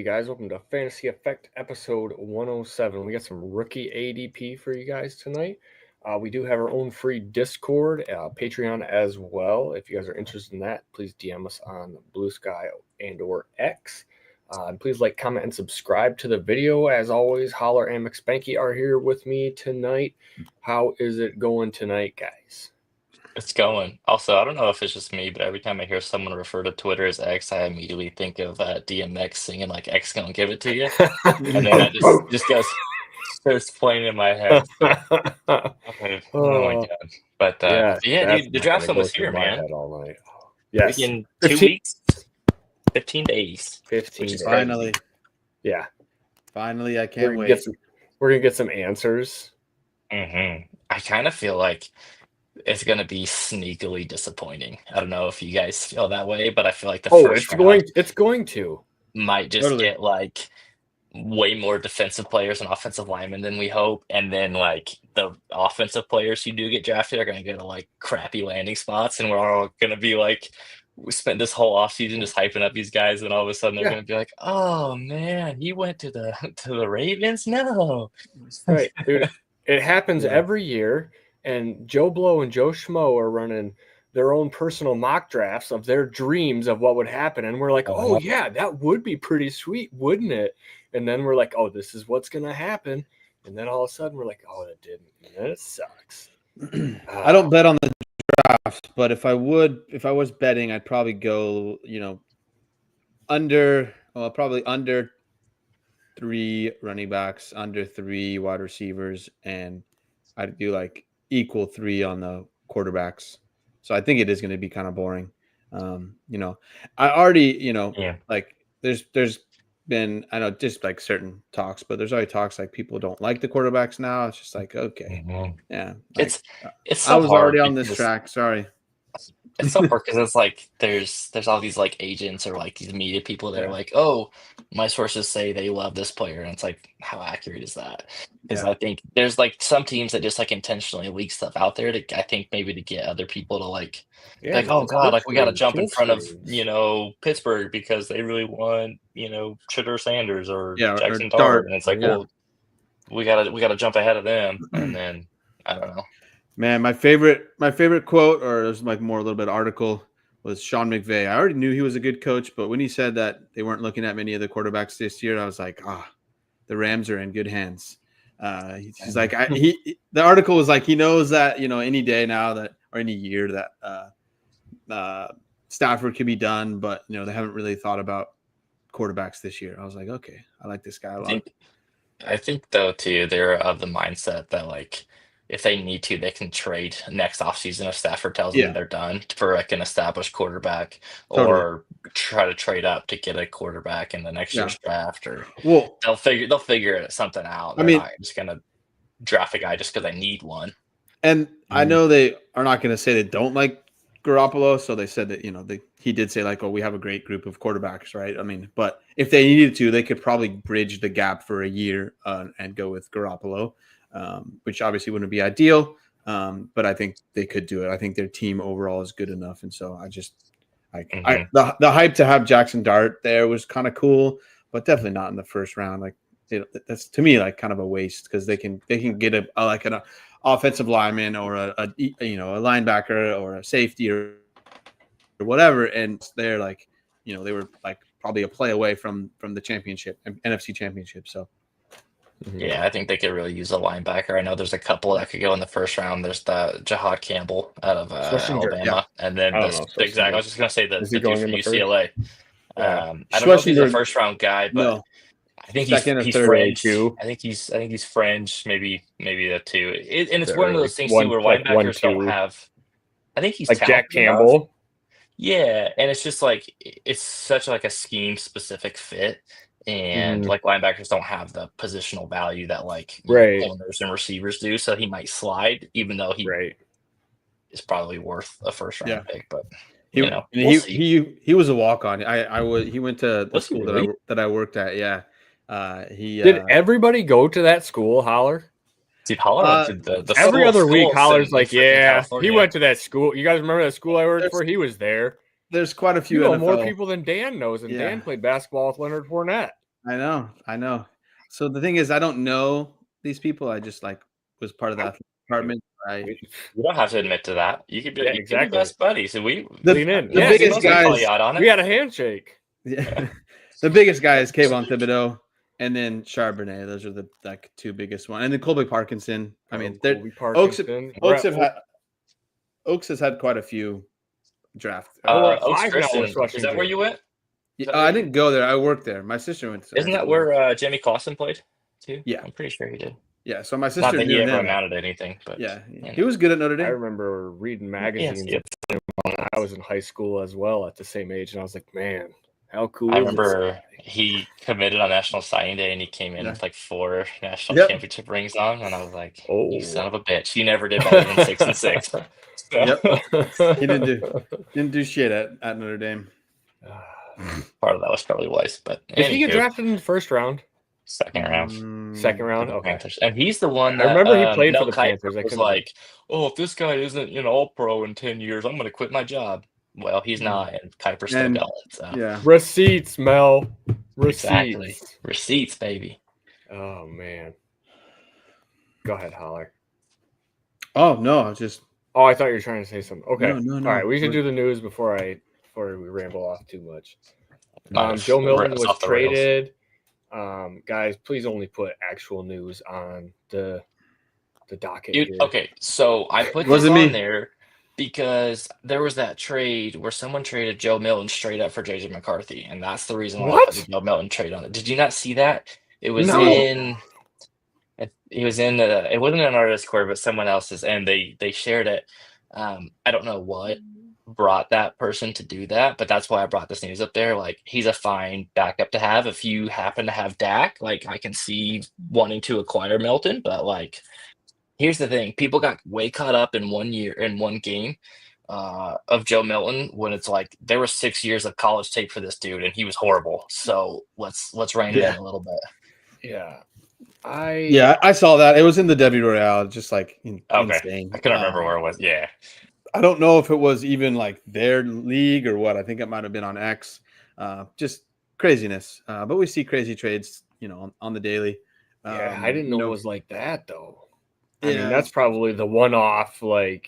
guys? Welcome to Fantasy Effect episode 107. We got some rookie ADP for you guys tonight. We do have our own free Discord, Patreon as well. If you guys are interested in that, please DM us on Blue Sky and/or X. And please like, comment, and subscribe to the video. As always, Holler and McSpanky are here with me tonight. How is it going tonight, guys? It's going. Also, I don't know if it's just me, but every time I hear someone refer to Twitter as X, I immediately think of DMX singing like "X gonna give it to you," and then that just goes starts playing in my head. So, oh my God! But Yes, yeah, that's dude, the not draft's gonna go almost through here, my man. head all night. Yes, In 2 15 weeks, 15 days, 15 which is days. Finally, Yeah, finally, I we're can't gonna wait. get some. We're gonna get some answers. I kind of feel like it's gonna be sneakily disappointing. I don't know if you guys feel that way, but I feel like the Oh, first round it's going to. might just Totally. get like way more defensive players and offensive linemen than we hope, and then like the offensive players who do get drafted are going to get to like crappy landing spots, and we're all going to be like, we spent this whole offseason just hyping up these guys, and all of a sudden they're Yeah. going to be like, oh man, he went to the to the Ravens. No, Right, dude. It happens Yeah. every year, and Joe Blow and Joe Schmo are running their own personal mock drafts of their dreams of what would happen, and we're like, oh yeah, that would be pretty sweet, wouldn't it? And then we're like, oh, this is what's gonna happen, and then all of a sudden we're like, oh, it didn't, and it sucks. I don't bet on the draft, but if I was betting, I'd probably go, probably under 3 running backs, under 3 wide receivers, and I'd do like equal 3 on the quarterbacks. So I think it is going to be kind of boring. I already, yeah, like there's been, I know, just like certain talks, but there's already talks like people don't like the quarterbacks now. It's just like, okay, yeah, like, it's I so was hard already on this because track. Sorry. it's so hard because it's like there's all these like agents or like these media people that are Yeah. like, oh, my sources say they love this player, and it's like, how accurate is that? Because Yeah. I think there's like some teams that just like intentionally leak stuff out there to, I think, maybe to get other people to like be like, oh God, like we got to jump in front of Pittsburgh because they really want Chitter Sanders or Yeah, or Jackson Dart. Dart, and it's like, Yeah. well, we gotta jump ahead of them, and then I don't know. Man, my favorite quote, or it was like more a little bit article, was Sean McVay. I already knew he was a good coach, but when he said that they weren't looking at many of the quarterbacks this year, I was like, the Rams are in good hands. He's like, the article was like, he knows that, any day now that, or any year that Stafford could be done, but they haven't really thought about quarterbacks this year. I was like, okay, I like this guy a lot. I think though too, they're of the mindset that like if they need to, they can trade next offseason if Stafford tells them they're done for like an established quarterback, or try to trade up to get a quarterback in the next year's draft, or they'll figure something out. They're not just gonna draft a guy just because they need one. And I know they are not going to say they don't like Garoppolo, so they said that he did say like, oh, we have a great group of quarterbacks, right? I mean, but if they needed to, they could probably bridge the gap for a year and go with Garoppolo, which obviously wouldn't be ideal, but I think they could do it. I think their team overall is good enough, and so the hype to have Jackson Dart there was kind of cool, but definitely not in the first round. Like that's to me like kind of a waste, because they can get an offensive lineman or a linebacker or a safety or whatever, and they're like, they were like probably a play away from the championship, NFC championship. So yeah, I think they could really use a linebacker. I know there's a couple that could go in the first round. There's the Jahad Campbell out of Alabama, and then I was just gonna say the dude from UCLA. I don't know if he's a first round guy, but I think he's fringe. I think he's fringe, maybe that too. And it's one of those things too where linebackers don't have. I think he's like Jack Campbell. Enough. Yeah, and it's just like it's such like a scheme specific fit, and like linebackers don't have the positional value that like corners and receivers do. So he might slide, even though he is probably worth a first round pick. But he was a walk on. He went to the school that I worked at. Yeah. Did everybody go to that school, Holler? Dude, Holler went to the every other week. Holler's like, yeah, California. He went to that school. You guys remember that school I worked for? He was there. There's quite a few. You know more people than Dan knows, and Dan played basketball with Leonard Fournette. I know. So the thing is, I don't know these people. I just was part of the athletic department. You don't have to admit to that. You could be, you could be best buddies. So we lean in. The biggest guys. On it. We had a handshake. Yeah. The biggest guy is Kayvon Thibodeau, and then Charbonnet. Those are the two biggest ones. And then Colby Parkinson. I mean, Oaks has had quite a few drafts. Oaks is that where you went? I didn't go there. I worked there. My sister went. Isn't that where Jimmy Clausen played too? Yeah, I'm pretty sure he did. Yeah, so my sister not that he ever amounted to anything, but yeah, he was good at Notre Dame. I remember reading magazines when I was in high school as well at the same age, and I was like, man, how cool! I remember he committed on National Signing Day, and he came in with 4 national championship rings on, and I was like, "Oh, you son of a bitch! You never did better than 6 and 6." Yep, he didn't do shit at Notre Dame. Part of that was probably wise, but did he get drafted in the first round? Second round. Okay. Panthers. And he's the one that I remember he played for the Panthers. I was like, oh, if this guy isn't an all-pro in 10 years, I'm going to quit my job. Well, he's not, and Kuiper still got it. So. Yeah. Receipts, Mel. Receipts. Exactly. Receipts, baby. Oh, man. Go ahead, Holler. Oh, no, just... Oh, I thought you were trying to say something. Okay. No. All right, we should do the news before we ramble off too much. Nice. Joe Milton was traded. Guys, please only put actual news on the docket. Dude, okay, so I put this on there because there was that trade where someone traded Joe Milton straight up for JJ McCarthy, and that's the reason why I put the Joe Milton trade on it. Did you not see that? It was it wasn't in our Discord, but someone else's, and they shared it. I don't know what brought that person to do that, but that's why I brought this news up there. Like, he's a fine backup to have if you happen to have Dak. Like, I can see wanting to acquire Milton, but like, here's the thing: people got way caught up in one game of Joe Milton when it's like there were 6 years of college tape for this dude, and he was horrible. So let's rein it in a little bit. Yeah. I saw that. It was in the Debbie Royale, just insane. I couldn't remember where it was. Yeah. I don't know if it was even like their league or what. I think it might have been on X. Just craziness. But we see crazy trades, on the daily. I didn't know it was like that though. I mean, that's probably the one-off, skewed.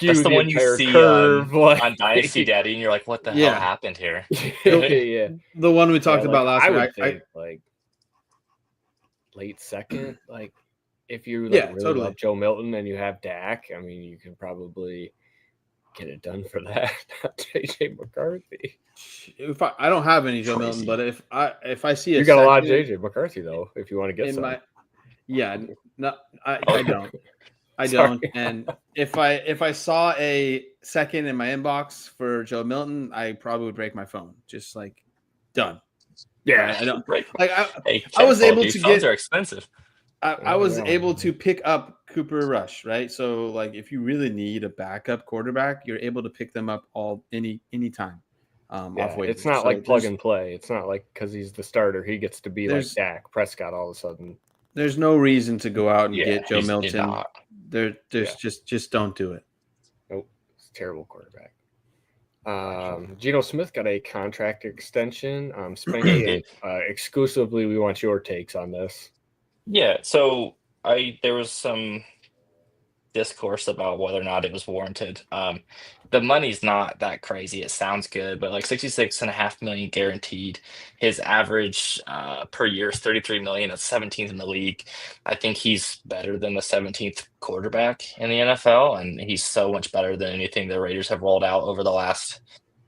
That's the one you see curve, on Dynasty Daddy, and you're like, "What the hell happened here?" Yeah. The one we talked about last week. I would think late second, if you really love Joe Milton and you have Dak, I mean, you can probably get it done for that. Not JJ McCarthy. I don't have any Joe Milton, but if I see you got a lot of JJ McCarthy though, if you want to get some. I don't. I don't. And if I saw a second in my inbox for Joe Milton, I probably would break my phone. Just done. Yeah, I don't. I was able to phones are expensive. I was able to pick up Cooper Rush, right? So if you really need a backup quarterback, you're able to pick them up anytime. Off waivers. It's not like plug and play. It's not like because he's the starter, he gets to be like Dak Prescott all of a sudden. There's no reason to go out and get Joe Milton. There's just don't do it. Nope, it's a terrible quarterback. Geno Smith got a contract extension. Spanky, exclusively, we want your takes on this. Yeah, so there was some discourse about whether or not it was warranted. The money's not that crazy. It sounds good, but $66.5 million guaranteed. His average per year is $33 million. That's 17th in the league. I think he's better than the 17th quarterback in the NFL, and he's so much better than anything the Raiders have rolled out over the last,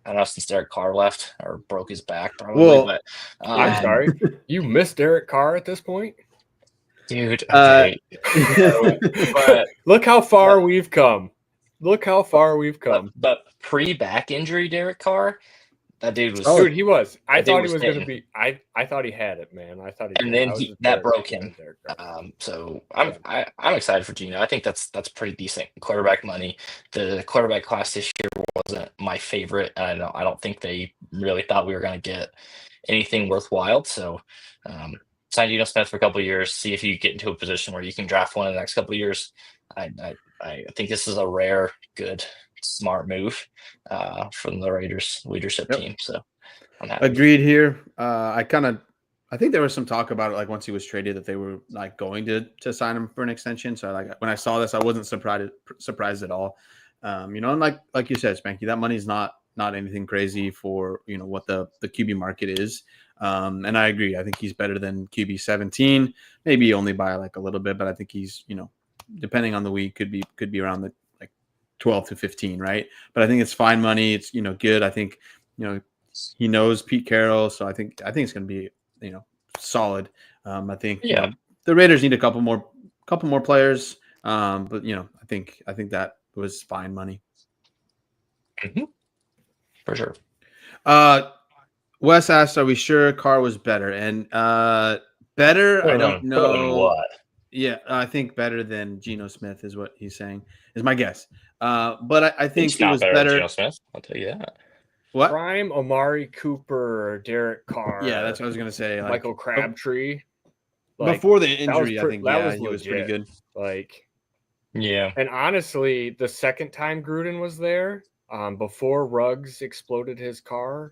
I don't know, since Derek Carr left or broke his back probably. Well, but I'm sorry, you missed Derek Carr at this point? Dude, okay. But look how far we've come. But pre-back injury, Derek Carr, that dude was. Dude, he was. I thought he was going to be. I thought he had it, man. I thought he. And then that broke him. So I'm excited for Geno. I think that's pretty decent quarterback money. The quarterback class this year wasn't my favorite. I don't think they really thought we were going to get anything worthwhile. So. Sign Geno Smith for a couple of years, see if you get into a position where you can draft one in the next couple of years. I think this is a rare, good, smart move from the Raiders leadership team. So Agreed here. I think there was some talk about it, like once he was traded, that they were like going to sign him for an extension. So like when I saw this, I wasn't surprised at all. And like you said, Spanky, that money's not anything crazy for what the QB market is. And I agree. I think he's better than QB 17, maybe only by like a little bit, but I think he's depending on the week could be around the like 12 to 15, right? But I think it's fine money. It's good. I think he knows Pete Carroll, so I think it's going to be solid. I think the Raiders need a couple more players, but I think that was fine money. Mm-hmm. For sure. Wes asked, "Are we sure Carr was better?" And better, I don't know. What? Yeah, I think better than Geno Smith is what he's saying. Is my guess. But I think he was better. Geno Smith, I'll tell you that. What? Prime Amari Cooper, Derek Carr. Yeah, that's what I was gonna say. Like, Michael Crabtree. Before the injury, I think he was pretty good. And honestly, the second time Gruden was there, before Ruggs exploded his car,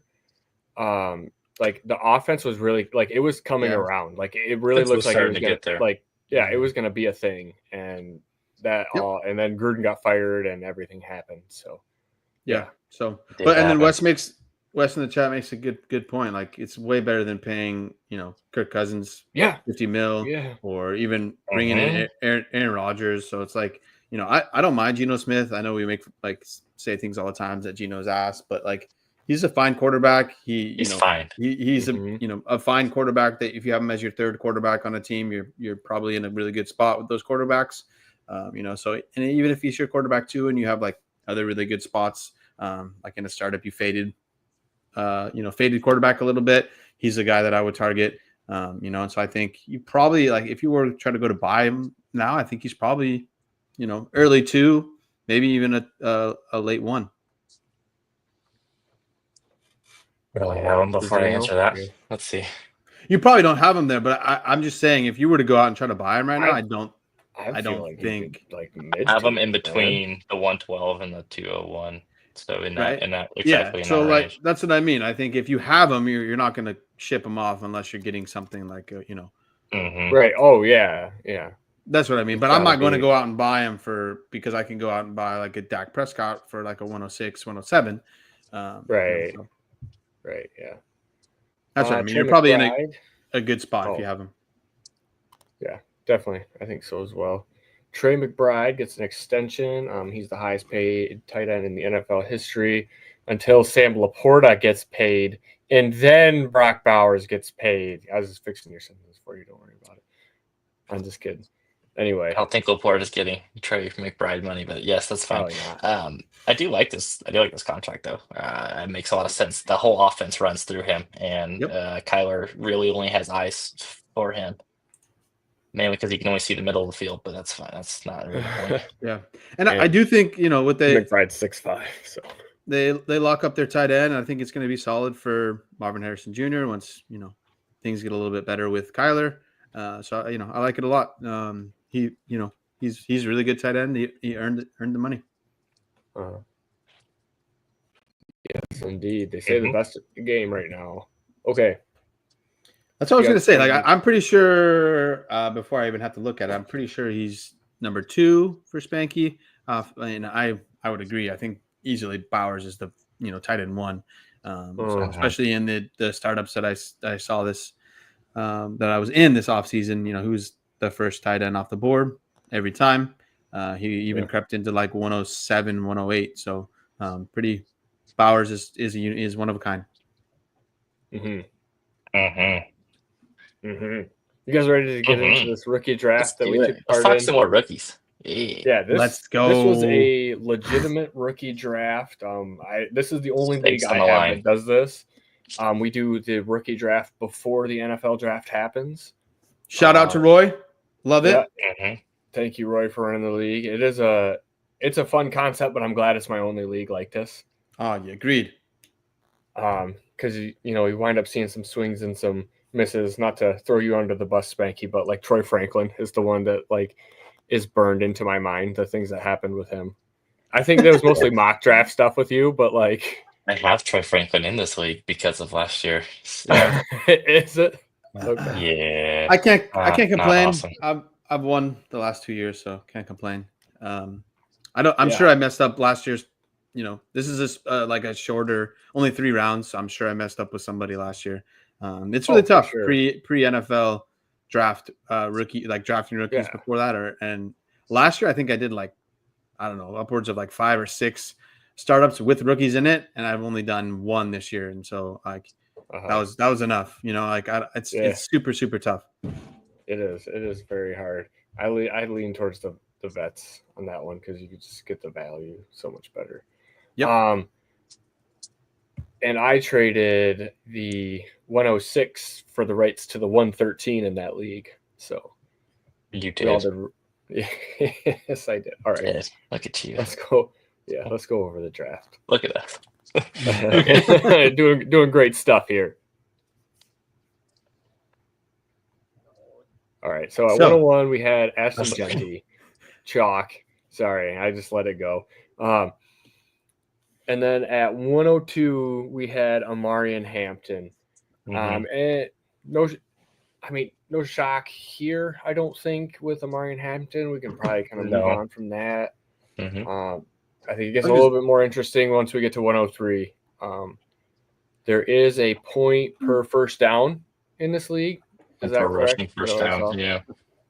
like the offense was really like it was coming around. Like it really looked like it was gonna, there. Like it was going to be a thing, and that and then Gruden got fired, and everything happened. So So, but and then Wes in the chat makes a good point. Like it's way better than paying Kirk Cousins $50 million or even bringing in Aaron Rodgers. So it's like I don't mind Geno Smith. I know we make say things all the time that Geno's ass, but like he's a fine quarterback. He's fine. He's a fine quarterback that if you have him as your third quarterback on a team, you're probably in a really good spot with those quarterbacks. So and even if he's your quarterback too, and you have like other really good spots, like in a startup, you faded quarterback a little bit. He's a guy that I would target. And so I think you probably like if you were trying to go to buy him now, I think he's probably early 2, maybe even a late 1. Really have him before I answer that. Let's see. You probably don't have him there, but I'm just saying if you were to go out and try to buy him right now, I don't think have him in between the 112 and the 201. So in that exactly. So like range. That's what I mean. I think if you have him, you're not going to ship him off unless you're getting something like Right. Oh yeah. That's what I mean. But I'm not going to go out and buy him because I can go out and buy like a Dak Prescott for like a 106, 107. Right. Right. Yeah. That's what I mean. You're probably in a good spot if you have him. Yeah, definitely. I think so as well. Trey McBride gets an extension. He's the highest paid tight end in the NFL history until Sam Laporta gets paid, and then Brock Bowers gets paid. I was just fixing your sentence for you. Don't worry about it. I'm just kidding. Anyway, I don't think Laporta's getting Trey McBride money, but yes, that's fine. I do like this. I do like this contract though. It makes a lot of sense. The whole offense runs through him, and Kyler really only has eyes for him. Mainly because he can only see the middle of the field, but that's fine. That's not really the point. Yeah, and I do think what they McBride's 6'5", so they lock up their tight end. And I think it's going to be solid for Marvin Harrison Jr. once things get a little bit better with Kyler. So I like it a lot. He's a really good tight end. He earned the money. Yes, indeed. They say the best game right now. Okay. That's what I was going to say. Like, I'm pretty sure before I even have to look at it, I'm pretty sure he's number 2 for Spanky. And I would agree. I think easily Bowers is the tight end 1, so especially in the startups that I saw this that I was in this offseason. Who's the first tight end off the board every time. He even crept into like 107, 108. So pretty Bowers is one of a kind. You guys ready to get into this rookie draft that we took part in? Let's talk some more rookies. Yeah, let's go. This was a legitimate rookie draft. This is the only league I have that does this. We do the rookie draft before the NFL draft happens. Shout out to Roy. Love it. Thank you, Roy, for running the league. It's a fun concept, but I'm glad it's my only league like this. Oh, yeah, agreed. Because we wind up seeing some swings and some misses. Not to throw you under the bus, Spanky, but like Troy Franklin is the one that like is burned into my mind. The things that happened with him. I think there was mostly mock draft stuff with you, but like I have Troy Franklin in this league because of last year. So. Yeah. Is it? Okay. Yeah. I can't complain. Awesome. I've won the last 2 years, so can't complain. I'm sure I messed up last year's. This is like a shorter, only 3 rounds. So I'm sure I messed up with somebody last year. It's really tough pre NFL draft rookie, like drafting rookies before that, and last year I think I did like, I don't know, upwards of like 5 or 6 startups with rookies in it, and I've only done 1 this year, and so like that was enough. Like it's super super tough. It is very hard. I lean towards the vets on that one because you could just get the value so much better. Yep. And I traded the 106 for the rights to the 113 in that league. So you did. Yes, I did. All right. Look at you. Let's go. Yeah, let's go over the draft. Look at that. doing great stuff here. All right. So at 101, we had Ashton Genty, chalk. Sorry, I just let it go. And then at 102, we had Amarian Hampton. And no shock here, I don't think, with Amarian Hampton. We can probably kind of move on from that. I think it gets a little bit more interesting once we get to 103. There is a point per first down in this league. Is that correct? First down, yeah.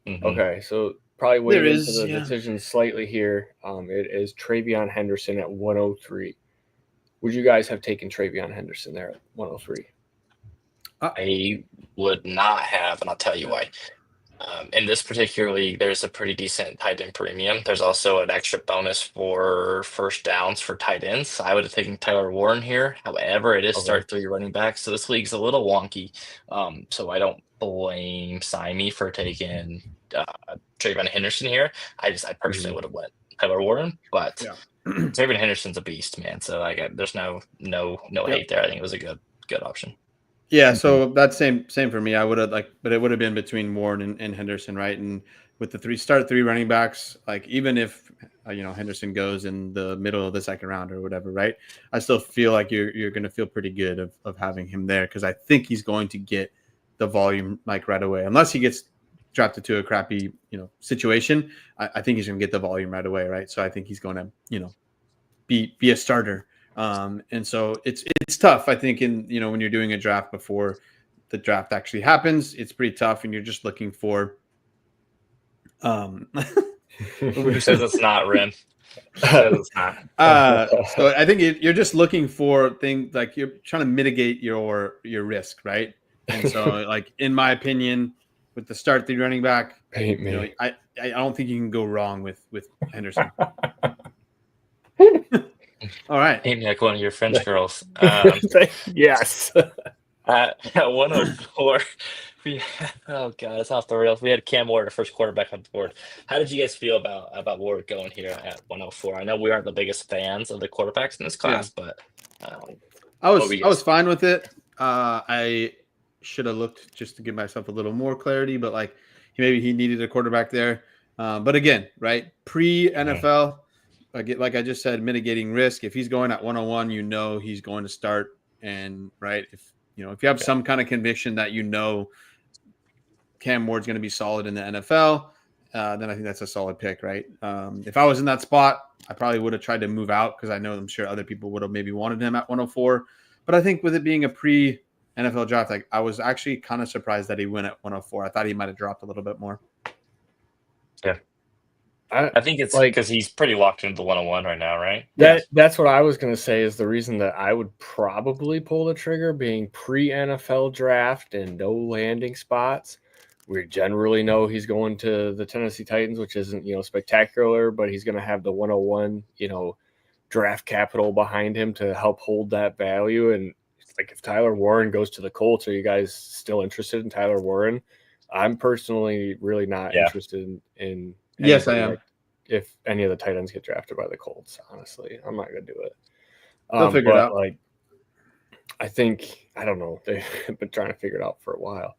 Okay, so probably weighing into the decision slightly here. It is Travion Henderson at 103. Would you guys have taken Travion Henderson there at 103? I would not have, and I'll tell you why. In this particular league, there's a pretty decent tight end premium. There's also an extra bonus for first downs for tight ends. I would have taken Tyler Warren here. However, it is start 3 running backs, so this league's a little wonky. So I don't blame Simey for taking Travion Henderson here. I personally would have went Tyler Warren, but Travion Henderson's a beast, man. So there's no hate there. I think it was a good option. Yeah, so that's same for me. I would have but it would have been between Warren and Henderson, right? And with the 3 running backs, like even if Henderson goes in the middle of the second round or whatever, right? I still feel like you're going to feel pretty good of having him there because I think he's going to get the volume like right away, unless he gets drafted to a crappy situation. I think he's going to get the volume right away, right? So I think he's going to be a starter. And so it's tough. I think when you're doing a draft before the draft actually happens, it's pretty tough, and you're just looking for. Who says it's not, Ren? So I think you're just looking for things like you're trying to mitigate your risk, right? And so, like in my opinion, with the start 3 running back, I don't think you can go wrong with Henderson. All right. Ain't like one of your French girls. Yes. At 104, oh god, it's off the rails. We had Cam Ward, the first quarterback on the board. How did you guys feel about Ward going here at 104? I know we aren't the biggest fans of the quarterbacks in this class, but I was fine with it. I should have looked just to give myself a little more clarity, but like maybe he needed a quarterback there. But again, right, pre-NFL. Like I just said, mitigating risk. If he's going at 101, he's going to start. And right, if you have some kind of conviction that Cam Ward's going to be solid in the NFL, then I think that's a solid pick, right? If I was in that spot, I probably would have tried to move out because I'm sure other people would have maybe wanted him at 104. But I think with it being a pre-NFL draft, like I was actually kind of surprised that he went at 104. I thought he might have dropped a little bit more. Yeah. I think it's because he's pretty locked into the 101 right now, right? That's what I was going to say is the reason that I would probably pull the trigger being pre-NFL draft and no landing spots. We generally know he's going to the Tennessee Titans, which isn't, spectacular, but he's going to have the 101, draft capital behind him to help hold that value. And like if Tyler Warren goes to the Colts, are you guys still interested in Tyler Warren? I'm personally really not interested in yes, I am. Like, if any of the tight ends get drafted by the Colts, honestly, I'm not going to do it. They'll figure it out. Like, I think, I don't know. They've been trying to figure it out for a while.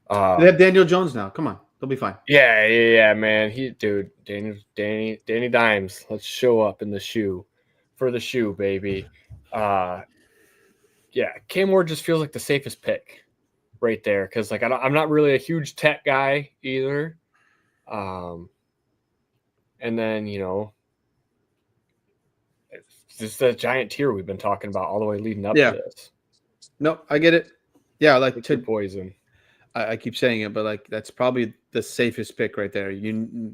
They have Daniel Jones now. Come on. They'll be fine. Yeah, man. Danny Dimes. Let's show up in the shoe for the shoe, baby. Yeah, Cam Ward just feels like the safest pick right there because like I'm not really a huge tech guy either. And then it's just a giant tier we've been talking about all the way leading up to this. No, I get it. Yeah, I like to poison. I keep saying it, but like that's probably the safest pick right there.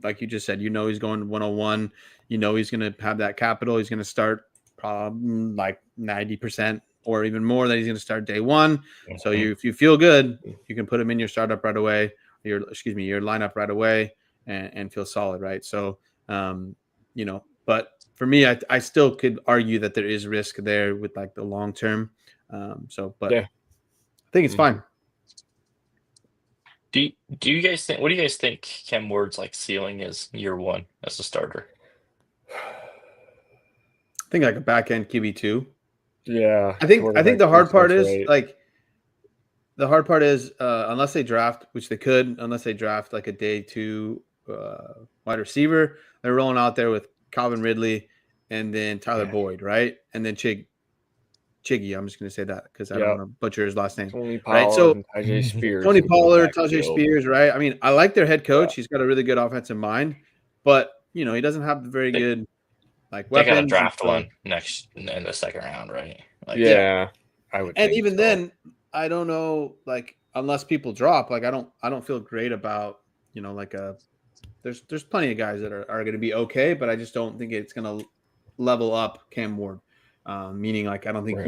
Like you just said, he's going 101. He's going to have that capital. He's going to start probably like 90% or even more that he's going to start day one. Mm-hmm. So if you feel good, you can put him in your startup right away, your lineup right away, and feel solid, right? So, but for me, I still could argue that there is risk there with like the long term. But I think it's fine. Do you guys think? What do you guys think Cam Ward's like ceiling is year one as a starter? I think like a back end QB2. Yeah, I think the hard part is like unless they draft, which they could, unless they draft like a day 2 wide receiver, they're rolling out there with Calvin Ridley and then Tyler Boyd, right? And then Chiggy. I'm just going to say that because I don't want to butcher his last name. Tony Pollard, right? So Tajay Spears. Tony Pollard, Tajay Spears, right? I mean, I like their head coach. Yeah. He's got a really good offensive mind, but he doesn't have very good like weapons. They got to draft one next in the second round, right? Like, yeah, I would. And even then, I don't know. Like, unless people drop, like I don't feel great about there's plenty of guys that are going to be okay, but I just don't think it's going to level up Cam Ward. Meaning, like I don't think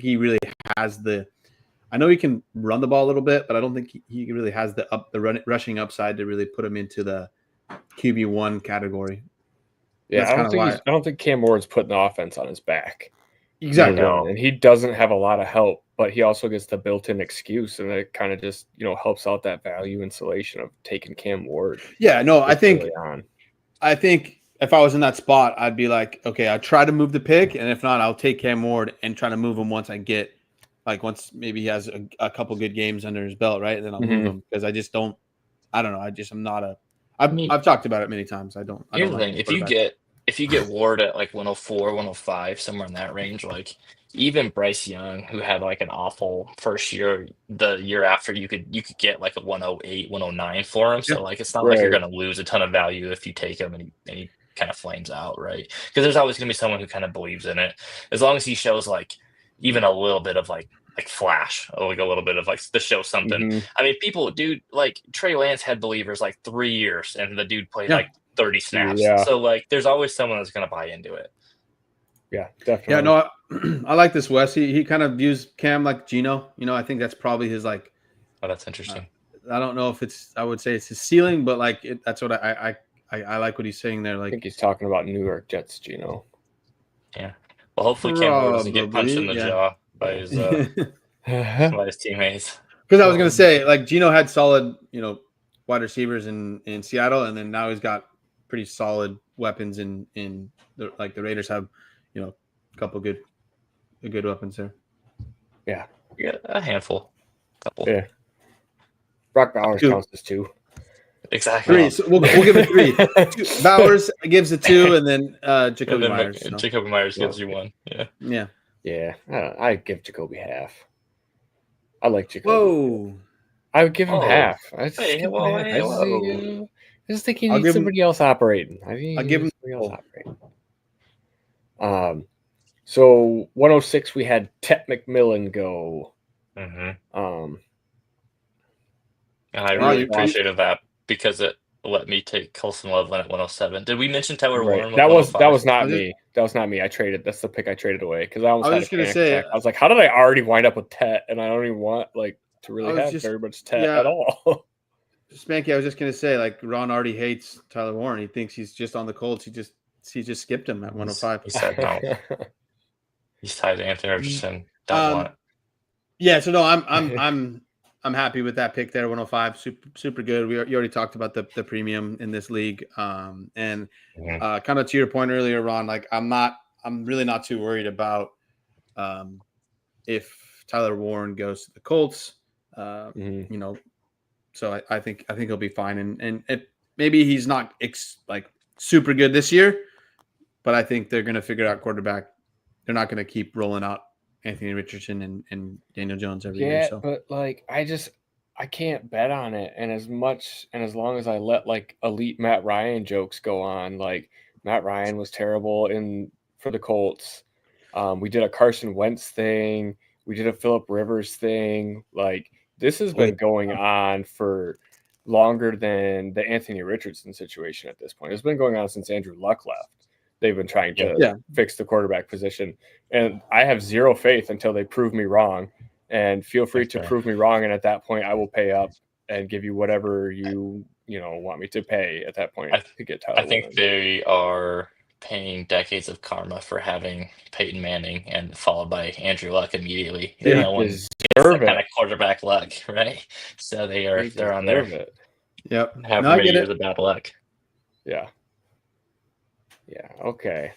he really has the. I know he can run the ball a little bit, but I don't think he really has the rushing upside to really put him into the QB1 category. Yeah, I don't think Cam Ward's putting the offense on his back. Exactly, and he doesn't have a lot of help, but he also gets the built-in excuse, and it kind of just helps out that value insulation of taking Cam Ward. Yeah, no, I think if I was in that spot, I'd be like, okay, I'll try to move the pick, and if not, I'll take Cam Ward and try to move him once once maybe he has a couple good games under his belt, right? And then I'll move him because I just don't. I don't know. I'm not a. I've talked about it many times. Here's the thing: if you get Ward at like 104, 105, somewhere in that range, like even Bryce Young, who had like an awful first year, the year after you could get like a 108, 109 for him. So like it's not like you're going to lose a ton of value if you take him and he kind of flames out, right? Because there's always going to be someone who kind of believes in it, as long as he shows like even a little bit of like flash, like a little bit of like to show something. I mean, people, dude, like Trey Lance had believers like 3 years, and the dude played like 30 snaps. Yeah. So like, there's always someone that's going to buy into it. Yeah, definitely. Yeah, no, I like this, Wes. He kind of views Cam like Geno. I think that's probably his like. Oh, that's interesting. I don't know if I would say it's his ceiling, but like that's what I like what he's saying there. Like, I think he's talking about New York Jets Geno. Yeah. Well, hopefully Cam Ward doesn't get punched in the jaw by his teammates. Because I was gonna say, like, Geno had solid, wide receivers in Seattle, and then now he's got pretty solid weapons in the Raiders have, a couple good weapons there. Yeah, a handful, couple. Yeah. Brock Bowers counts as 2. Exactly. 3. So we'll give it 3. Bowers gives it 2, and then Jacoby Myers. Jacoby Myers gives you 1. Yeah. Yeah. I give Jacoby half. I like Jacoby. Whoa. I would give him half. I just think he needs somebody else operating. I'll give him somebody else operating. So 106, we had Tet McMillan go. And I really appreciated that because it let me take Colson Loveland at 107. Did we mention Tyler Warren? That was not me. That was not me. I traded. That's the pick I traded away because I was just going to say. I was like, how did I already wind up with Tet? And I don't even want to really have very much Tet at all. Spanky, I was just going to say, like, Ron already hates Tyler Warren. He thinks he's just on the Colts. He just skipped him at 105. He said no. He's tied to Anthony Richardson. Don't want. Yeah. So no, I'm happy with that pick there, 105. Super good. You already talked about the premium in this league. And kind of to your point earlier, Ron, like I'm really not too worried about if Tyler Warren goes to the Colts. So I think he'll be fine. And maybe he's not super good this year, but I think they're going to figure out quarterback they're not going to keep rolling out Anthony Richardson and Daniel Jones every year. So, but like I can't bet on it. And as long as I let like elite Matt Ryan jokes go on, like Matt Ryan was terrible for the Colts. We did a Carson Wentz thing. We did a Phillip Rivers thing. Like this has been going on for longer than the Anthony Richardson situation at this point. It's been going on since Andrew Luck left. They've been trying to fix the quarterback position. And I have zero faith until they prove me wrong. And feel free to prove me wrong. And at that point, I will pay up and give you whatever you want me to pay at that point to get Tyler. I think they are paying decades of karma for having Peyton Manning and followed by Andrew Luck immediately. They no one gets that kind of quarterback luck, right? So they're on there. Yep. However many years of bad luck. Yeah. Yeah. Okay.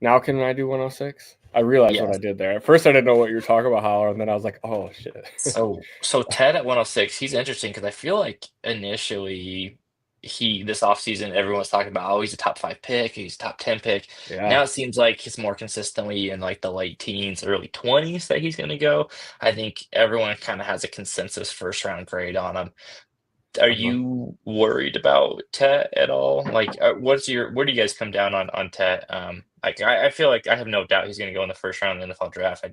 Now can I do 106? I realized what I did there. At first, I didn't know what you were talking about, Howler, and then I was like, "Oh shit!" So Ted at 106, he's interesting because I feel like initially this offseason everyone was talking about, he's a top 5 pick, he's a top 10 pick. Yeah. Now it seems like he's more consistently in like the late teens, early 20s that he's going to go. I think everyone kind of has a consensus first round grade on him. Are you worried about Tet at all? Like, where do you guys come down on Tet? I feel like I have no doubt he's going to go in the first round of the NFL draft.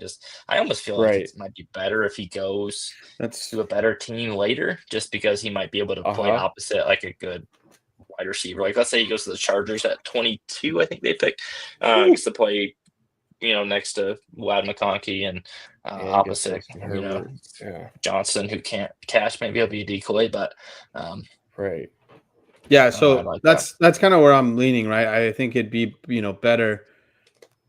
I almost feel like it might be better if he goes to a better team later, just because he might be able to play opposite like a good wide receiver. Like, let's say he goes to the Chargers at 22, I think they picked, gets to play, next to Wad McConkey and opposite, Johnson, who can't catch. Maybe he'll be a decoy, but right. Yeah, so that's kind of where I'm leaning, right? I think it'd be better,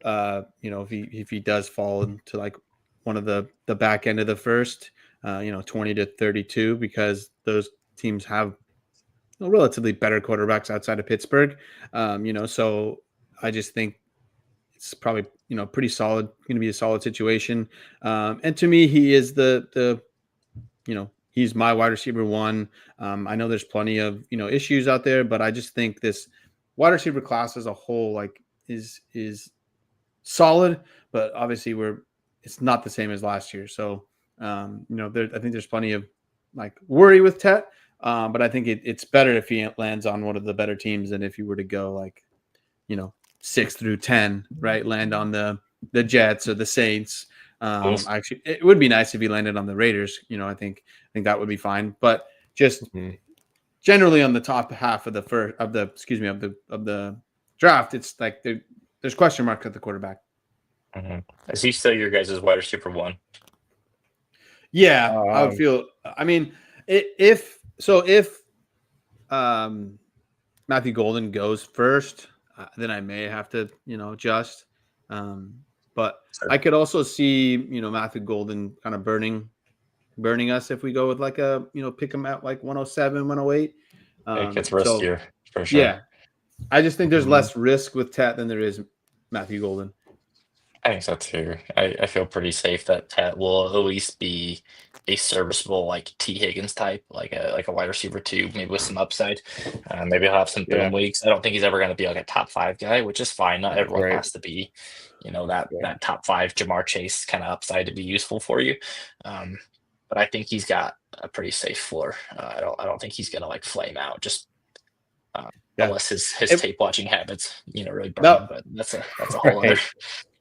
if he does fall into like one of the back end of the first, 20 to 32, because those teams have relatively better quarterbacks outside of Pittsburgh, so I just think it's probably pretty solid, going to be a solid situation, and to me he is the he's my wide receiver 1. I know there's plenty of issues out there, but I just think this wide receiver class as a whole like is solid, but obviously it's not the same as last year. So I think there's plenty of like worry with Tet, but I think it's better if he lands on one of the better teams than if he were to go like 6 through 10, right? Land on the Jets or the Saints. Actually, it would be nice if he landed on the Raiders. I think that would be fine. But just generally on the top half of the draft, it's like there's question marks at the quarterback. Is he still your guys' wide receiver 1? Yeah, I would feel. I mean, if Matthew Golden goes first, then I may have to adjust. But I could also see, Matthew Golden kind of burning us if we go with like a, pick him at like 107, 108. It gets riskier for sure. Yeah. I just think there's less risk with Tet than there is Matthew Golden. I think so too. I feel pretty safe that Tet will at least be a serviceable like T. Higgins type, like a wide receiver 2, maybe with some upside. Maybe he'll have some boom weeks. I don't think he's ever going to be like a top 5 guy, which is fine. Not everyone has to be, that top 5 Jamar Chase kind of upside to be useful for you. But I think he's got a pretty safe floor. I don't think he's going to like flame out just unless his tape watching habits, really burn him. But that's a whole other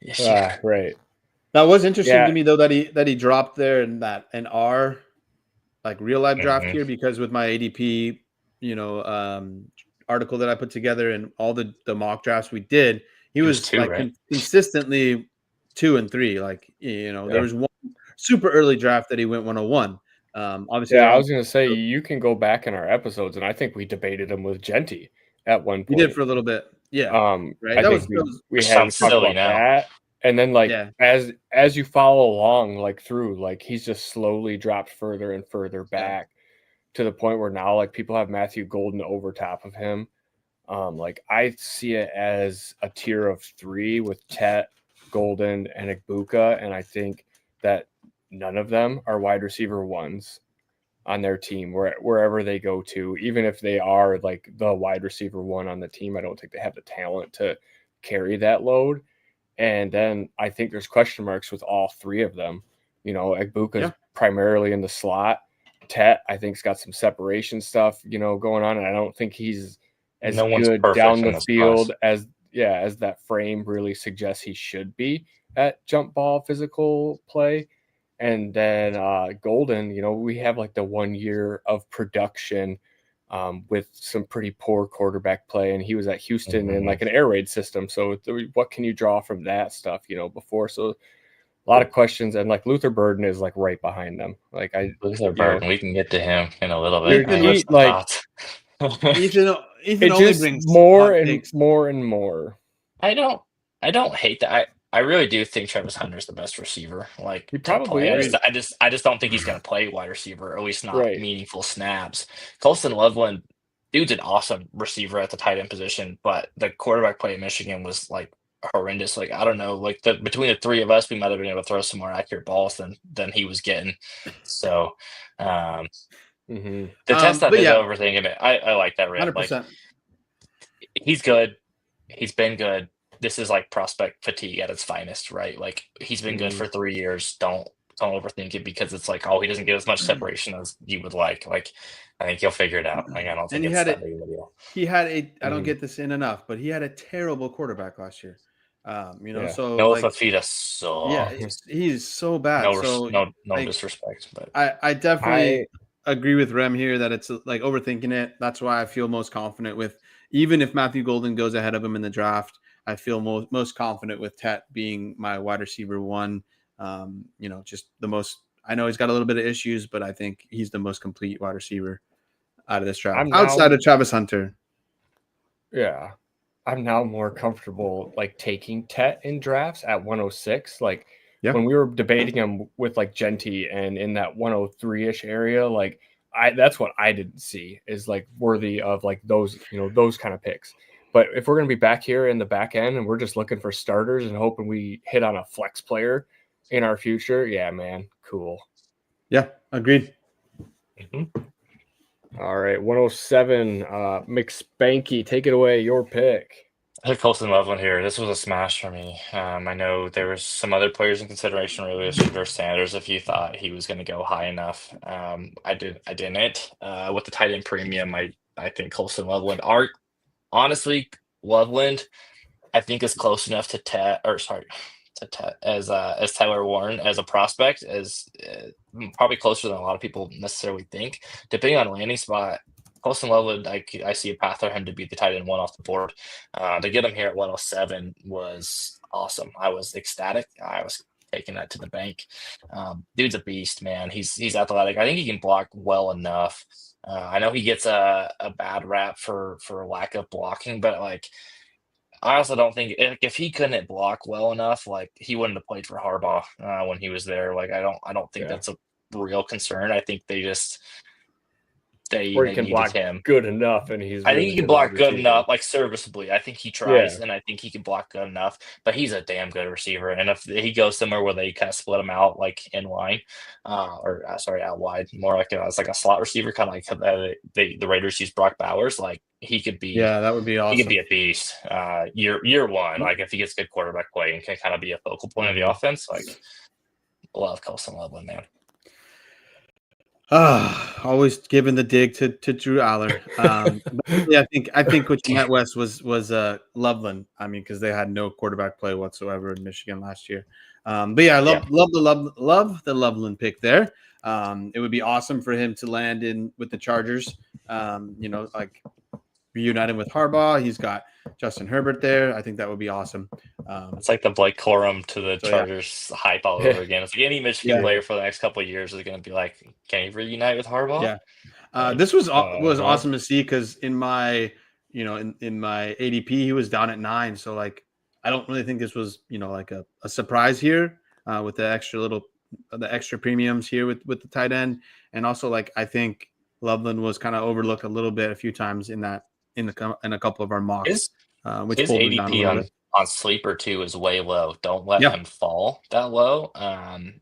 issue. Right. That was interesting to me though that he dropped there in an R like real life draft here, because with my ADP article that I put together and all the mock drafts we did, he was 2, like right? Consistently 2 and 3. Like there was one super early draft that he went 101. Obviously, I was going to say you can go back in our episodes, and I think we debated him with Genty at one point. We did for a little bit, yeah. Right. We had talked about that, and then like as you follow along, like through, like he's just slowly dropped further and further back to the point where now like people have Matthew Golden over top of him. Like I see it as a tier of 3 with Tet, Golden, and Igbuka, and I think that none of them are wide receiver 1s on their team wherever they go to. Even if they are like the wide receiver 1 on the team, I don't think they have the talent to carry that load. And then I think there's question marks with all three of them. Egbuka's primarily in the slot. Tet, I think, has got some separation stuff, going on. And I don't think he's as good down the field as that frame really suggests he should be at jump ball physical play. And then Golden, we have like the 1 year of production with some pretty poor quarterback play. And he was at Houston in like an air raid system. So what can you draw from that stuff, before? So a lot of questions. And like Luther Burden is like right behind them. Like Luther Burden, we can get to him in a little bit. Ethan it only just brings more and more and more. I don't hate that. I really do think Travis Hunter is the best receiver. Like, he probably is. I just don't think he's going to play wide receiver, or at least not meaningful snaps. Colston Loveland, dude's an awesome receiver at the tight end position, but the quarterback play at Michigan was like horrendous. Like, I don't know, like between the three of us, we might have been able to throw some more accurate balls than he was getting. So, the test that is overthinking it. I like that. 100%. Like, he's good. He's been good. This is like prospect fatigue at its finest, right? Like, he's been good for 3 years. Don't overthink it because it's like, he doesn't get as much separation as you would like. Like, I think he'll figure it out. Like, I don't think it's that big of a deal. He had I don't get this in enough, but he had a terrible quarterback last year. So Noah Fafita sucks. He's so bad. No disrespect, but I definitely agree with Rem here that it's like overthinking it. That's why I feel most confident with, even if Matthew Golden goes ahead of him in the draft, I feel most confident with Tet being my wide receiver one. Just the most. I know he's got a little bit of issues, but I think he's the most complete wide receiver out of this draft, outside of Travis Hunter. Yeah, I'm now more comfortable like taking Tet in drafts at 106. Like when we were debating him with like Genty and in that 103-ish area, like that's what I didn't see is like worthy of like those kind of picks. But if we're going to be back here in the back end and we're just looking for starters and hoping we hit on a flex player in our future, yeah, man, cool. Yeah, agreed. All right, 107, McSpanky, take it away, your pick. I took Colston Loveland here. This was a smash for me. I know there was some other players in consideration, really, Shedeur Sanders, if you thought he was going to go high enough. I didn't. With the tight end premium, I think Colston Loveland honestly, Loveland, I think is close enough to Tet as Tyler Warren as a prospect, as probably closer than a lot of people necessarily think. Depending on landing spot, Colston Loveland, I see a path for him to be the tight end one off the board. To get him here at 107 was awesome. I was ecstatic. I was taking that to the bank. Dude's a beast, man. He's athletic. I think he can block well enough. I know he gets a bad rap for lack of blocking, but like, I also don't think if he couldn't block well enough, like he wouldn't have played for Harbaugh when he was there. Like, I don't think that's a real concern. I think they can block him good enough, and I think he can block good enough, like serviceably. I think he tries, and I think he can block good enough. But he's a damn good receiver, and if he goes somewhere where they kind of split him out, like in line, out wide, more like as like a slot receiver, kind of like the Raiders use Brock Bowers. Like, he could be, that would be awesome. He could be a beast. Year one, like if he gets good quarterback play and can kind of be a focal point of the offense, like love Colston Loveland, man. Always giving the dig to Drew Aller. I think what you met, Wes, was Loveland. I mean, because they had no quarterback play whatsoever in Michigan last year. But yeah, I love the Loveland pick there. It would be awesome for him to land in with the Chargers. Like reuniting with Harbaugh. He's got Justin Herbert there. I think that would be awesome. It's like the Blake Corum to the Chargers hype all over again. It's like any Michigan player for the next couple of years is going to be like, can he reunite with Harbaugh? Yeah. This was awesome to see because in my ADP, he was down at 9. So like, I don't really think this was, like a surprise here with the extra premiums here with the tight end. And also like, I think Loveland was kind of overlooked a little bit a few times in a couple of our mocks, which his pulled him down a little bit. on sleeper too is way low. Don't let him fall that low.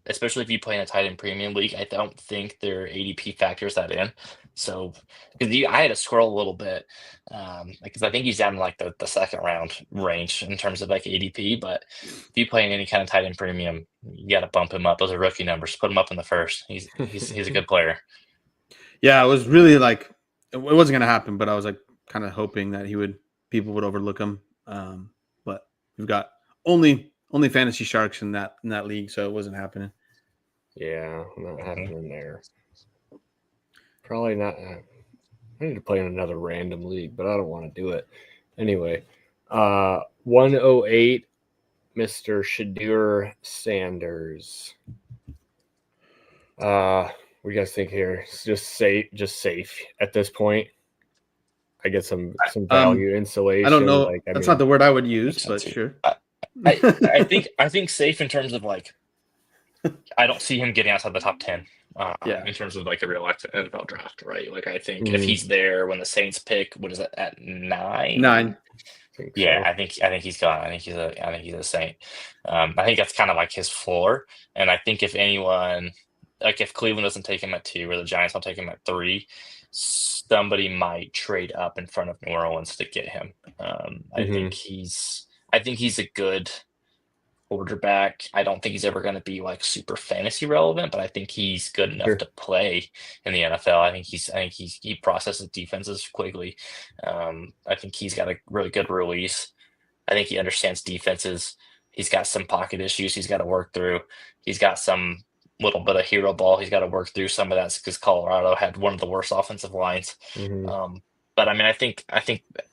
Especially if you play in a tight end premium league. I don't think their ADP factors that in. So because I had to scroll a little bit, because I think he's down in like the second round range in terms of like ADP. But if you play in any kind of tight end premium, you got to bump him up. Those are rookie numbers. Put him up in the first. He's a good player. Yeah, it was really like it wasn't going to happen, but I was like kind of hoping that people would overlook him. But we've got only fantasy sharks in that league, so it wasn't happening. Yeah, not happening there. Probably not. I need to play in another random league, but I don't want to do it. Anyway, 108, Mr. Shadur Sanders. What do you guys think here? It's just safe at this point. I get some value insulation. I don't know. That's not the word I would use, but sure. I think safe in terms of like, I don't see him getting outside the top 10. In terms of like a real NFL draft, right? Like I think if he's there when the Saints pick, what is it at 9? 9. Yeah, so. I think he's gone. I think he's a Saint. I think that's kind of like his floor. And I think if anyone, like if Cleveland doesn't take him at 2 or the Giants don't take him at 3, somebody might trade up in front of New Orleans to get him. I think he's a good quarterback. I don't think he's ever going to be like super fantasy relevant, but I think he's good enough to play in the NFL. I think he processes defenses quickly. I think he's got a really good release. I think he understands defenses. He's got some pocket issues he's got to work through. He's got some little bit of hero ball he's got to work through. Some of that's because Colorado had one of the worst offensive lines. But I mean, I think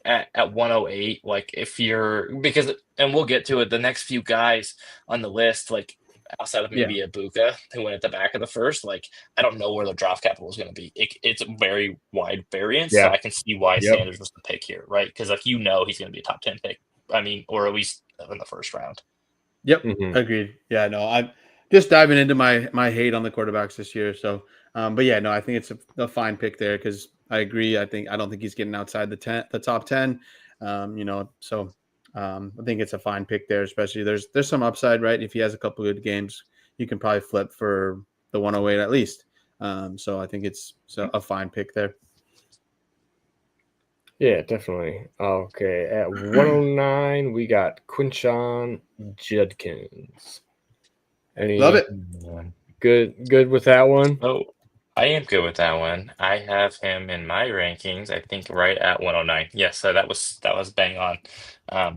at 108, like if you're and we'll get to it, the next few guys on the list, like outside of maybe Ibuka, who went at the back of the first, like I don't know where the draft capital is going to be. It's a very wide variance, so I can see why Sanders was the pick here, right? Because if he's going to be a top 10 pick, I mean, or at least in the first round. Yep, agreed. Yeah, no, I'm just diving into my hate on the quarterbacks this year. So, but yeah, no, I think it's a fine pick there because I agree. I don't think he's getting outside the top 10. So I think it's a fine pick there, especially there's some upside, right? If he has a couple good games, you can probably flip for the 108 at least. So I think it's a fine pick there. Yeah, definitely. Okay, at 109, we got Quinshon Judkins. Love it. Good with that one? Oh, I am good with that one. I have him in my rankings, I think right at 109. Yes, so that was bang on.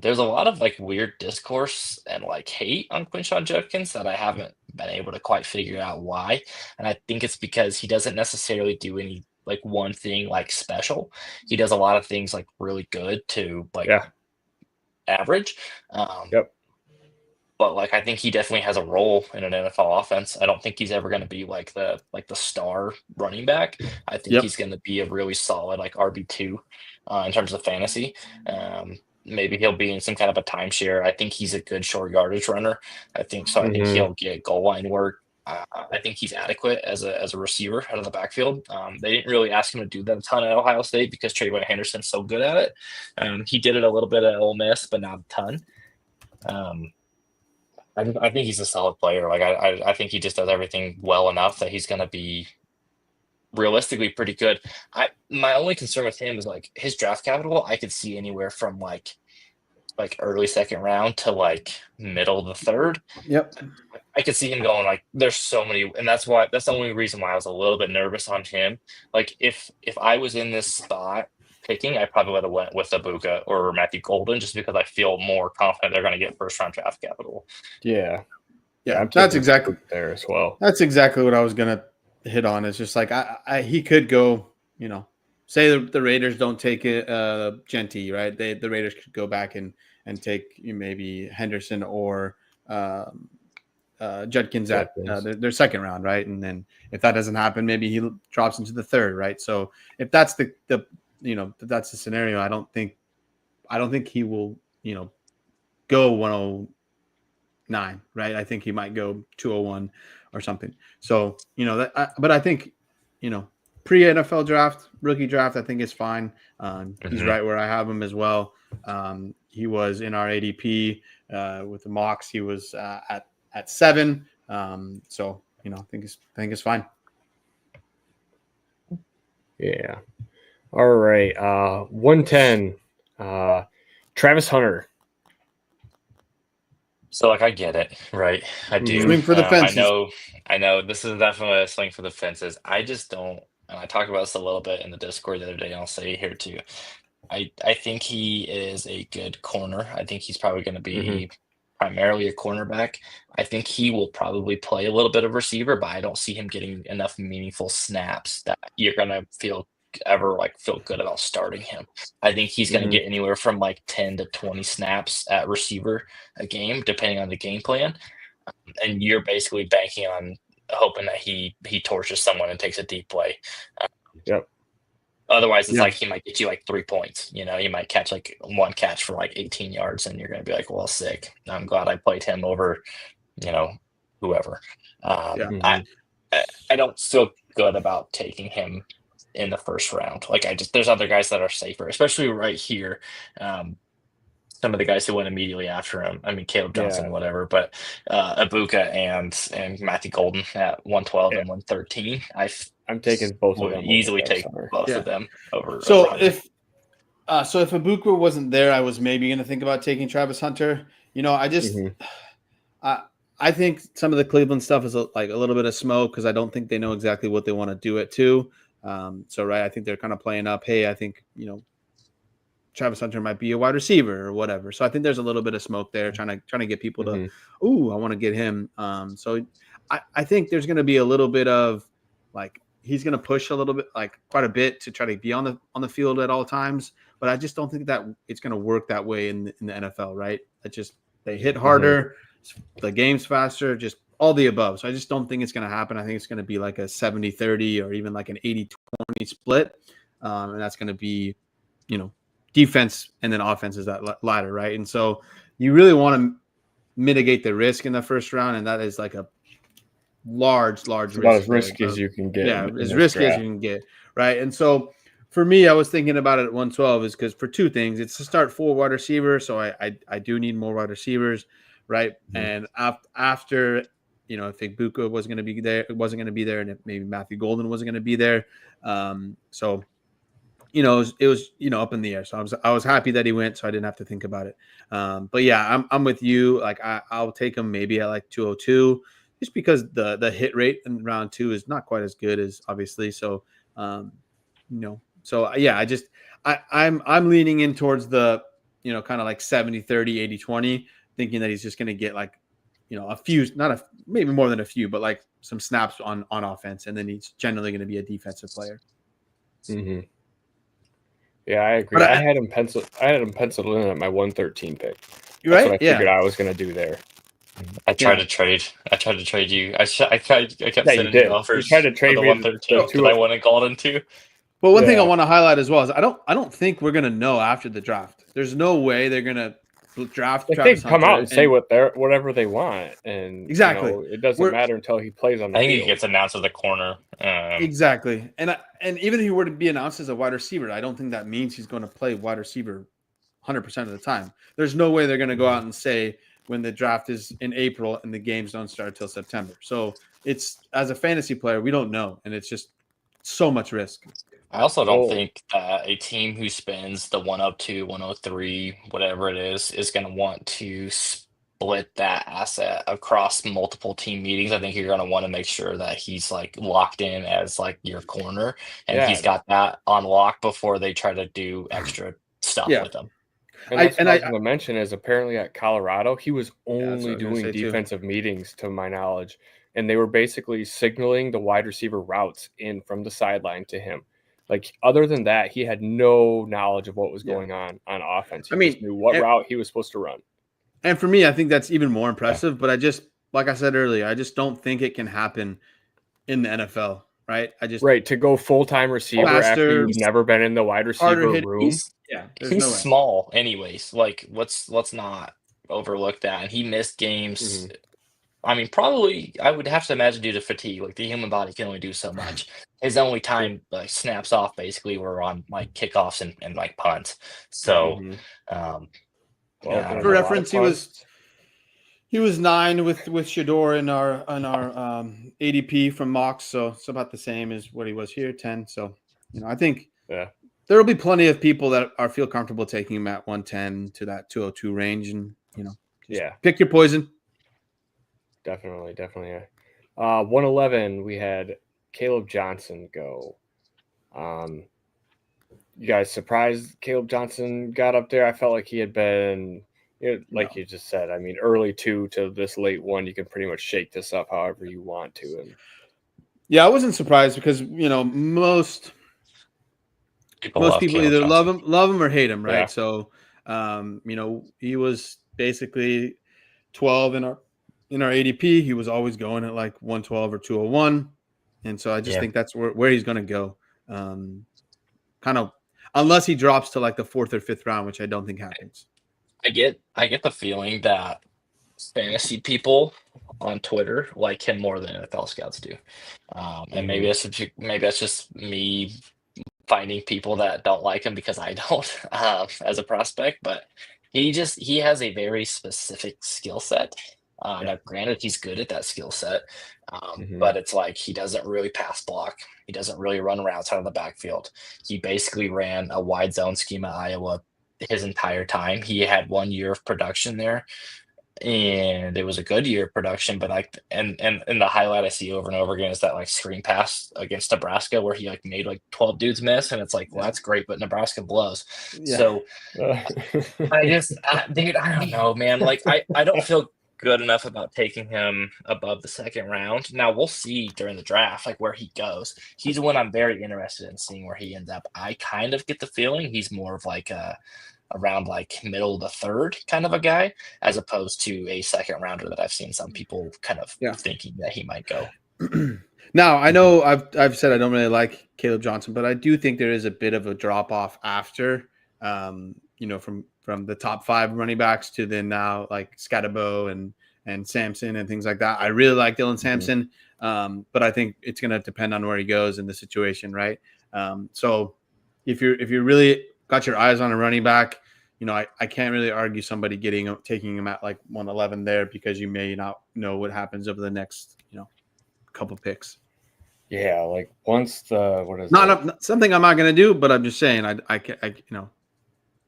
There's a lot of like weird discourse and like hate on Quinshon Judkins that I haven't been able to quite figure out why. And I think it's because he doesn't necessarily do any like one thing like special. He does a lot of things like really good to like average. But like I think he definitely has a role in an NFL offense. I don't think he's ever going to be like the star running back. I think he's going to be a really solid like RB2 in terms of fantasy. Maybe he'll be in some kind of a timeshare. I think he's a good short yardage runner. I think he'll get goal line work. I think he's adequate as a receiver out of the backfield. They didn't really ask him to do that a ton at Ohio State because Trayvon Henderson's so good at it. He did it a little bit at Ole Miss, but not a ton. I think he's a solid player. Like I think he just does everything well enough that he's going to be realistically pretty good. My only concern with him is like his draft capital. I could see anywhere from like early second round to like middle of the third. Yep. I could see him going like there's so many, and that's the only reason why I was a little bit nervous on him. Like if I was in this spot picking, I probably would have went with Ibuka or Matthew Golden just because I feel more confident they're going to get first round draft capital. Yeah, that's exactly there as well. That's exactly what I was going to hit on. It's just like he could go, say the Raiders don't take it, Genty, right? The Raiders could go back and take maybe Henderson or Judkins at their second round, right? And then if that doesn't happen, maybe he drops into the third, right? So if that's that's the scenario, I don't think he will, go 109, right? I think he might go 201 or something. So, but I think, pre-NFL draft, rookie draft, I think is fine. He's right where I have him as well. He was in our ADP with the mocks. He was at 7. So I think it's fine. Yeah. All right. 110. Travis Hunter. So I get it, right? I do. Swing for the fences. I know this is definitely a swing for the fences. I just don't, and I talked about this a little bit in the Discord the other day, and I'll say it here too. I think he is a good corner. I think he's probably going to be primarily a cornerback. I think he will probably play a little bit of receiver, but I don't see him getting enough meaningful snaps that you're going to feel good about starting him. I think he's going to get anywhere from 10 to 20 snaps at receiver a game, depending on the game plan. And you're basically banking on hoping that he torches someone and takes a deep play. Yep. Otherwise, it's he might get you 3 points. You might catch one catch for 18 yards, and you're going to be well, sick. I'm glad I played him over, whoever. I don't feel good about taking him in the first round. There's other guys that are safer, especially right here. Some of the guys who went immediately after him. I mean, Caleb Johnson, whatever, but Ibuka and Matthew Golden at 112 and 113. I'm taking both of them. Easily take both of them over. So if Ibuka wasn't there, I was maybe going to think about taking Travis Hunter. I just I think some of the Cleveland stuff is a little bit of smoke because I don't think they know exactly what they want to do it to. I think they're kind of playing up. Hey, I think Travis Hunter might be a wide receiver or whatever. So I think there's a little bit of smoke there, trying to get people to, I want to get him. So I think there's going to be a little bit of he's going to push a little bit, quite a bit to try to be on the field at all times. But I just don't think that it's going to work that way in the NFL, right? They hit harder, the game's faster, just all the above. So I just don't think it's going to happen. I think it's going to be a 70-30 or even an 80-20 split. And that's going to be, defense and then offense is that ladder, right? And so you really want to mitigate the risk in the first round, and that is a large risk. About as risky as you can get. Yeah, as risky as you can get, right? And so for me, I was thinking about it at 112 is because for two things. It's to start 4 wide receivers, so I do need more wide receivers, right? And after if Ibuka wasn't going to be there, and if maybe Matthew Golden wasn't going to be there, so it was up in the air. So I was happy that he went, so I didn't have to think about it. But yeah, I'm with you. I'll take him maybe at 202, just because the hit rate in round 2 is not quite as good as obviously. So so yeah, I'm leaning in towards the kind of 70-30, 80-20, thinking that he's just going to get a few, maybe more than a few, but some snaps on offense, and then he's generally going to be a defensive player. Yeah, I agree. I had him penciled in at my 113 pick. That's right? What I figured I was going to do there. I tried to trade you. I kept sending you offers. You tried to trade the me 113 because I went and Golden too. But one thing I want to highlight as well is I don't think we're going to know after the draft. There's no way they're going to draft. They come out and say whatever they want, and exactly it doesn't matter until he plays on the field. I think he gets announced as a corner. Exactly, and even if he were to be announced as a wide receiver, I don't think that means he's going to play wide receiver 100% of the time. There's no way they're going to go out and say when the draft is in April and the games don't start till September. So it's, as a fantasy player, we don't know, and it's just so much risk. I also don't think that a team who spends the 102, 103, whatever it is going to want to split that asset across multiple team meetings. I think you're going to want to make sure that he's locked in as your corner, and he's got that on lock before they try to do extra stuff with him. And that's what I was going to mention is apparently at Colorado, he was only doing defensive meetings, to my knowledge, and they were basically signaling the wide receiver routes in from the sideline to him. Other than that, he had no knowledge of what was going on offense. He just knew what route he was supposed to run. And for me, I think that's even more impressive. But like I said earlier, I just don't think it can happen in the NFL, right? To go full-time receiver after you've never been in the wide receiver room. He's small anyways. Let's not overlook that. And he missed games. I mean, probably I would have to imagine due to fatigue. The human body can only do so much. his only time like snaps off basically were on like kickoffs and like punts. So, for reference, he was 9 with Shador in our ADP from Mox, so it's about the same as what he was here, 10. So I think there will be plenty of people that feel comfortable taking him at 110 to that 202 range, and pick your poison. Definitely. 111, we had Caleb Johnson go. You guys surprised Caleb Johnson got up there? I felt like he had been, like you just said, I mean, early 2 to this late 1, you can pretty much shake this up however you want to. And I wasn't surprised because, most people either love him or hate him, right? Yeah. So, he was basically 12 in our ADP. He was always going at like 112 or 201. And so I just think that's where he's going to go. Kind of, unless he drops to like the 4th or 5th round, which I don't think happens. I get the feeling that fantasy people on Twitter like him more than NFL scouts do. And maybe that's just me finding people that don't like him because I don't as a prospect, but he has a very specific skill set. Now, granted, he's good at that skill set, but it's like he doesn't really pass block. He doesn't really run routes out of the backfield. He basically ran a wide zone scheme at Iowa his entire time. He had 1 year of production there, and it was a good year of production. But like, and the highlight I see over and over again is that like screen pass against Nebraska where he like made like 12 dudes miss, and it's like, well, that's great, but Nebraska blows. Yeah. So I don't know, man. Like I don't feel good enough about taking him above the 2nd round. Now we'll see during the draft, like where he goes. He's one I'm very interested in seeing where he ends up. I kind of get the feeling he's more of like around like middle to 3rd kind of a guy, as opposed to a 2nd rounder that I've seen some people kind of thinking that he might go. Now I know I've said I don't really like Caleb Johnson, but I do think there is a bit of a drop off after, from the top 5 running backs to then now like Scatterbo and Sampson and things like that. I really like Dylan Sampson, but I think it's going to depend on where he goes in the situation, right? So if you're really got your eyes on a running back, I can't really argue somebody taking him at like 111 there, because you may not know what happens over the next couple picks. Yeah, like once something I'm not going to do, but I'm just saying I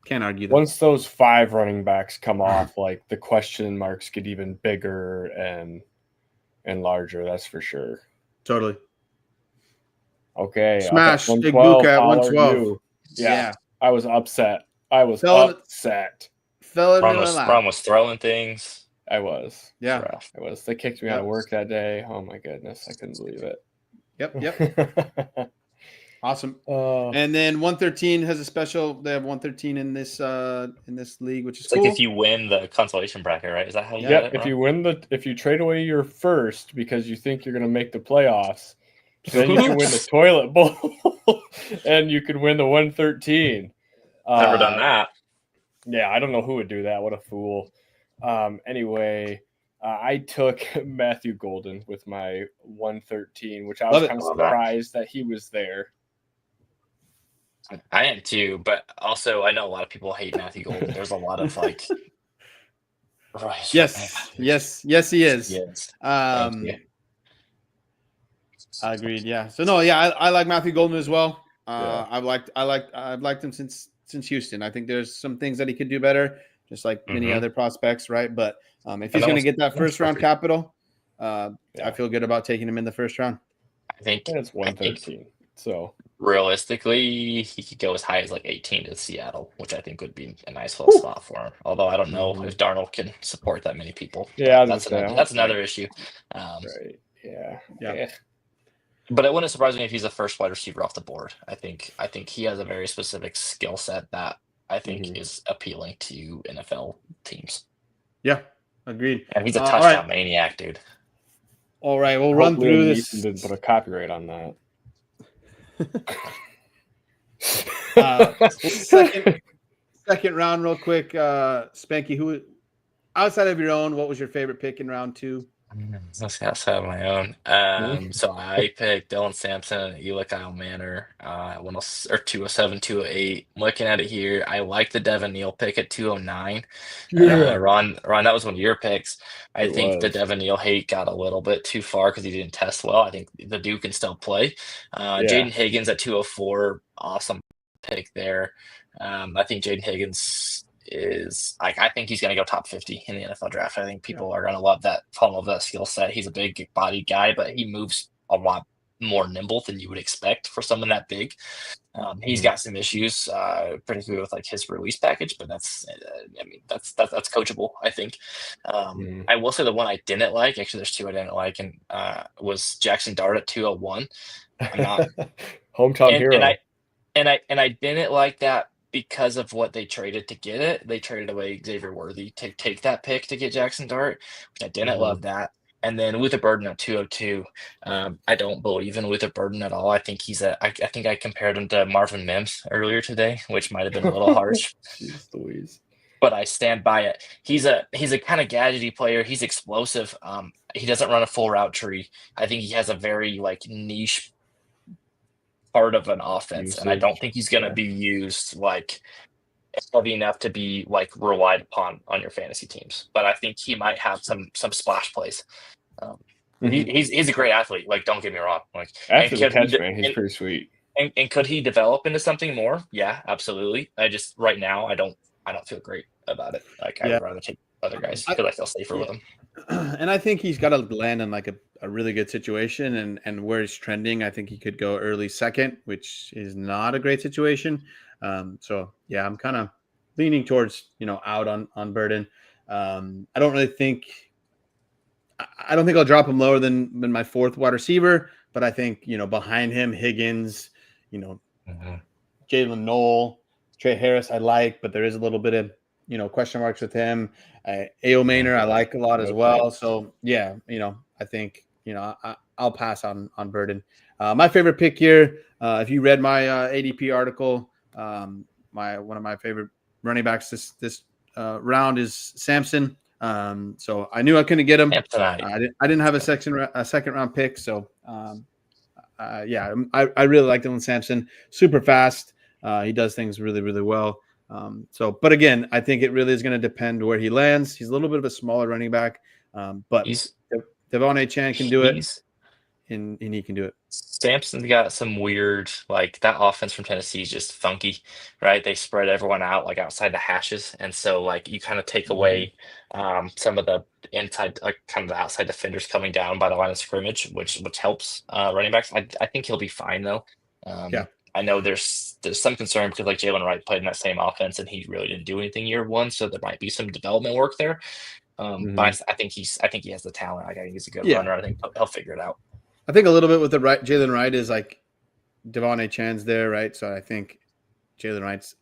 can't argue that. Once those 5 running backs come off, like the question marks get even bigger and larger. That's for sure. Totally. Okay. Smash Igbuka at 112. Yeah. I was upset. Upset. Ron was throwing things. I was. Yeah. I was. They kicked me out of work that day. Oh my goodness. I couldn't believe it. Yep. Awesome. And then 113 has a special. They have 113 in this league, which is cool. Like if you win the consolation bracket, right? Is that how you get it? If you trade away your first because you think you're going to make the playoffs, then you can win the toilet bowl and you could win the 113. Never done that. Yeah, I don't know who would do that. What a fool. Anyway, I took Matthew Golden with my 113, which I was kind of surprised that he was there. I am too, but also I know a lot of people hate Matthew Golden. There's a lot of like, right? Yes, he is. Yes. Agreed. Yeah. So I like Matthew Golden as well. I've liked him since Houston. I think there's some things that he could do better, just like many other prospects, right? But if he's going to get that 1st round capital, I feel good about taking him in the 1st round. I think it's 113. So realistically, he could go as high as like 18 to Seattle, which I think would be a nice little spot for him. Although I don't know if Darnold can support that many people. Yeah, that's another issue. Right. Yeah. But it wouldn't surprise me if he's the first wide receiver off the board. I think he has a very specific skill set that I think is appealing to NFL teams. Yeah, agreed. And he's a touchdown maniac, dude. All right, we'll run through this. Didn't put a copyright on that. Second round, real quick. Spanky, who outside of your own, what was your favorite pick in round 2? Let's have my own. So I picked Dylan Sampson and Eli Kyle Manor, 207, 208. Looking at it here, I like the Devin Neal pick at 209. Ron, that was one of your picks. I think the Devin Neal hate got a little bit too far because he didn't test well. I think the dude can still play. Jaden Higgins at 204, awesome pick there. I think Jaden Higgins is I think he's going to go top 50 in the NFL draft. I think people are going to love that skill set. He's a big body guy, but he moves a lot more nimble than you would expect for someone that big. He's got some issues, particularly with like his release package, but that's coachable, I think. I will say the one I didn't like, actually there's two I didn't like, and was Jackson Dart at 201. I'm not hometown hero. And I didn't like that because of what they traded to get it. They traded away Xavier Worthy to take that pick to get Jackson Dart, which I didn't love that. And then Luther Burden at 202. I don't believe in Luther Burden at all. I think I think I compared him to Marvin Mims earlier today, which might have been a little harsh. Jeez Louise. But I stand by it. He's a kind of gadgety player. He's explosive. He doesn't run a full route tree. I think he has a very like niche part of an offense, and I don't think he's going to be used like heavy enough to be like relied upon on your fantasy teams. But I think he might have some splash plays. He's a great athlete. Like, don't get me wrong. Like, after the catch, man, he's pretty sweet. And could he develop into something more? Yeah, absolutely. I just right now I don't feel great about it. Like, I would rather take other guys. I feel like they'll safer with him. And I think he's got to land in like a really good situation, and where he's trending, I think he could go early second, which is not a great situation. So yeah, I'm kind of leaning towards out on Burden. I don't think I'll drop him lower than my fourth wide receiver, but I think behind him Higgins, Jalen Noel, Trey Harris I like, but there is a little bit of question marks with him. A.O. Maynor I like a lot as well. So yeah, I think I'll pass on Burden. My favorite pick here, if you read my ADP article, one of my favorite running backs this round is Sampson. So I knew I couldn't get him. I didn't have a second round pick. So yeah, I really like Dylan Sampson. Super fast. He does things really, really well. But again, I think it really is going to depend where he lands. He's a little bit of a smaller running back, but Devon A. Chan can do it, and he can do it. Sampson's got some weird, like that offense from Tennessee is just funky, right? They spread everyone out like outside the hashes, and so like you kind of take away some of the inside, like kind of the outside defenders coming down by the line of scrimmage, which helps running backs. I think he'll be fine though. Yeah. I know there's some concern because like Jalen Wright played in that same offense and he really didn't do anything year one, so there might be some development work there. But I think he has the talent. Like, I think he's a good runner. I think he'll figure it out. I think a little bit with the Jalen Wright is like Devon A. Chan's there, right? So I think Jalen Wright's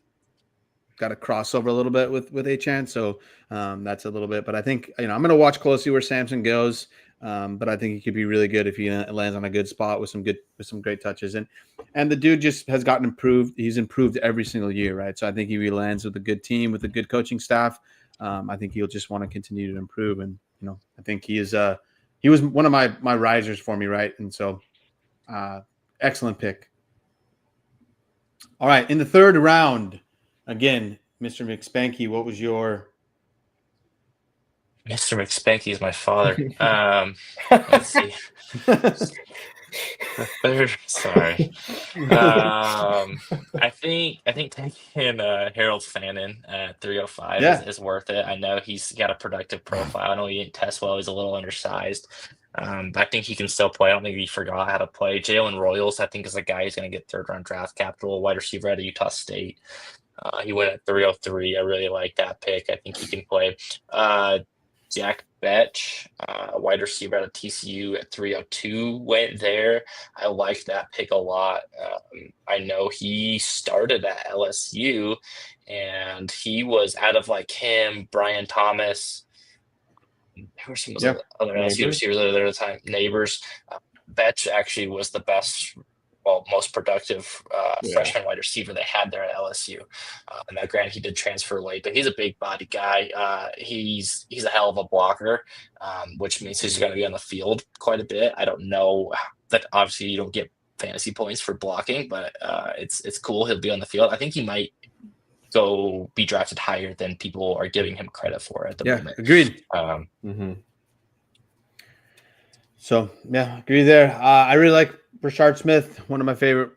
got a crossover a little bit with A. Chan. So that's a little bit. But I think I'm going to watch closely where Sampson goes. But I think he could be really good if he lands on a good spot with some great touches. And the dude just has gotten improved. He's improved every single year, right? So I think if he lands with a good team, with a good coaching staff, I think he'll just want to continue to improve. And I think he was one of my risers for me, right? And so excellent pick. All right, in the third round, again, Mr. McSpanky, what was your? Mr. McSpanky is my father. Let's see. Sorry. I think taking Harold Fannin at 305 is worth it. I know he's got a productive profile. I know he didn't test well. He's a little undersized. I think he can still play. I don't think he forgot how to play. Jalen Royals, I think, is a guy who's going to get third-round draft capital, wide receiver out of Utah State. He went at 303. I really like that pick. I think he can play. Jack Betch, wide receiver out of TCU at 302, went there. I like that pick a lot. I know he started at LSU, and he was out of like him, Brian Thomas. Who were some other LSU receivers there at the time? Neighbors. Betch actually was the best most productive freshman wide receiver they had there at LSU. And now, granted, he did transfer late, but he's a big body guy. He's a hell of a blocker, which means he's going to be on the field quite a bit. I don't know that obviously you don't get fantasy points for blocking, but it's cool. He'll be on the field. I think he might go be drafted higher than people are giving him credit for at the moment. Agreed. So agree there. I really like Brashard Smith, one of my favorite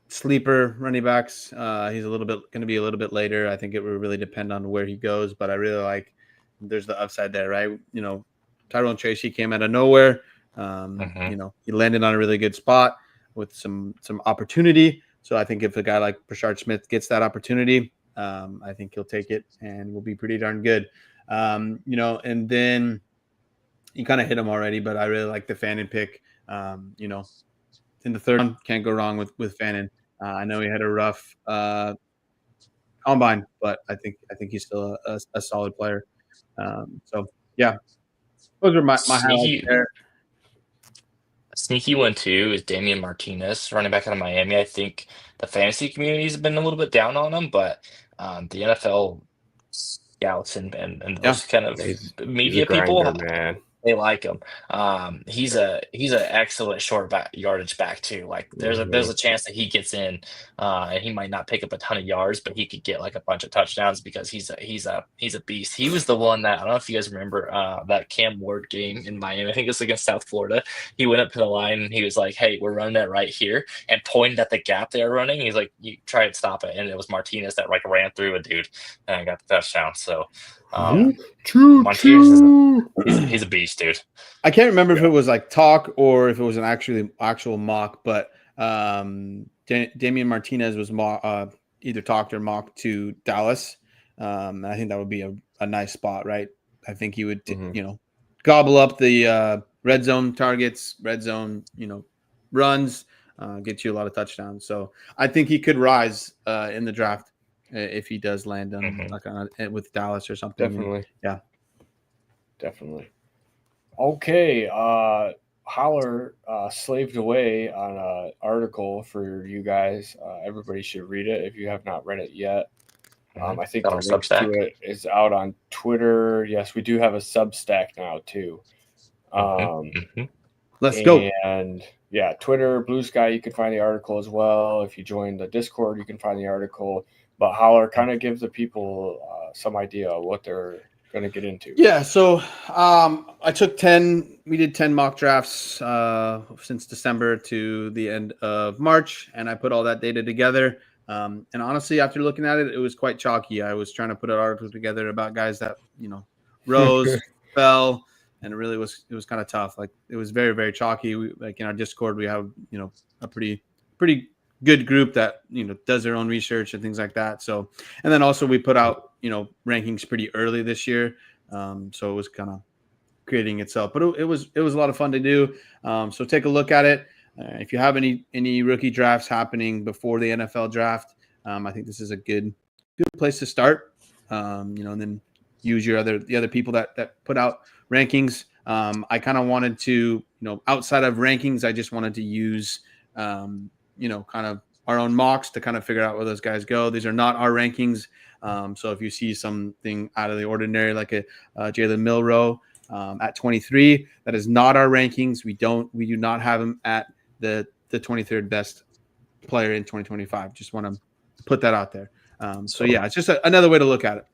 sleeper running backs. He's going to be a little bit later. I think it will really depend on where he goes, but I really like. There's the upside there, right? Tyrone Tracy came out of nowhere. He landed on a really good spot with some opportunity. So I think if a guy like Brashard Smith gets that opportunity, I think he'll take it and will be pretty darn good. And then you kind of hit him already, but I really like the Fannin pick. In the third round, can't go wrong with Fannin. I know he had a rough combine, but I think he's still a solid player. Those are my highlights there. A sneaky one too is Damian Martinez, running back out of Miami. I think the fantasy community has been a little bit down on him, but the NFL scouts and those kind of media people, man, they like him. He's an excellent short yardage back too. Like there's a chance that he gets in, and he might not pick up a ton of yards, but he could get like a bunch of touchdowns because he's a beast. He was the one that, I don't know if you guys remember that Cam Ward game in Miami. I think it's against South Florida. He went up to the line and he was like, "Hey, we're running that right here," and pointed at the gap they were running. He's like, "You try it, stop it," and it was Martinez that like ran through a dude and got the touchdown. So. Martinez he's a beast, dude. I can't remember if it was like talk or if it was an actual mock, but Damian Martinez was either talked or mocked to Dallas. I think that would be a nice spot, right? I think he would, gobble up the red zone targets, red zone, runs, get you a lot of touchdowns. So I think he could rise in the draft. If he does land with Dallas or something. Definitely. Yeah. Definitely. Okay. Holler slaved away on an article for you guys. Everybody should read it if you have not read it yet. I think the link to it is out on Twitter. Yes, we do have a Substack now too. Let's go. And yeah, Twitter, Blue Sky, you can find the article as well. If you join the Discord, you can find the article. But Holler kind of gives the people some idea of what they're going to get into. Yeah, so we did 10 mock drafts since December to the end of March, and I put all that data together. And honestly, after looking at it, it was quite chalky. I was trying to put an article together about guys that, rose, fell, and it was kind of tough. Like it was very, very chalky. Like in our Discord, we have, a pretty good group that does their own research and things like that. So, and then also we put out rankings pretty early this year, so it was kind of creating itself. But it was a lot of fun to do. So take a look at it. If you have any rookie drafts happening before the NFL draft, I think this is a good place to start. And then use the other people that put out rankings. I kind of wanted to outside of rankings, I just wanted to use kind of our own mocks to kind of figure out where those guys go. These are not our rankings. So if you see something out of the ordinary, like a Jalen Milroe at 23, that is not our rankings. We do not have him at the 23rd best player in 2025. Just want to put that out there. So yeah, it's just another way to look at it.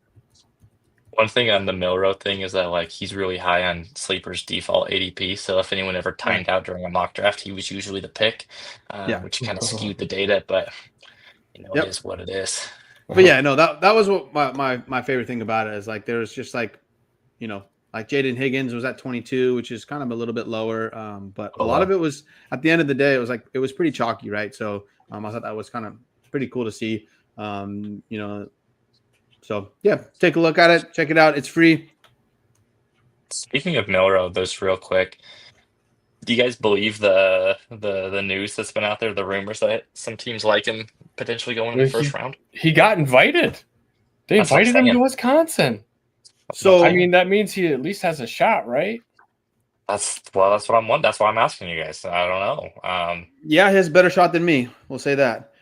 One thing on the Milroe thing is that like he's really high on Sleeper's default ADP. So if anyone ever timed out during a mock draft, he was usually the pick, which kind of skewed the data. But it is what it is. But yeah, no, that was what my favorite thing about it is like there was just like like Jaden Higgins was at 22, which is kind of a little bit lower. But a lot of it was at the end of the day, it was pretty chalky, right? So I thought that was kind of pretty cool to see. So yeah, take a look at it. Check it out. It's free. Speaking of Milroe, just real quick, do you guys believe the news that's been out there, the rumors that some teams like him potentially going in the first round? He got invited. They invited him to Wisconsin. So I mean, that means he at least has a shot, right? That's what I'm wondering. That's why I'm asking you guys. I don't know. Yeah, he has a better shot than me. We'll say that.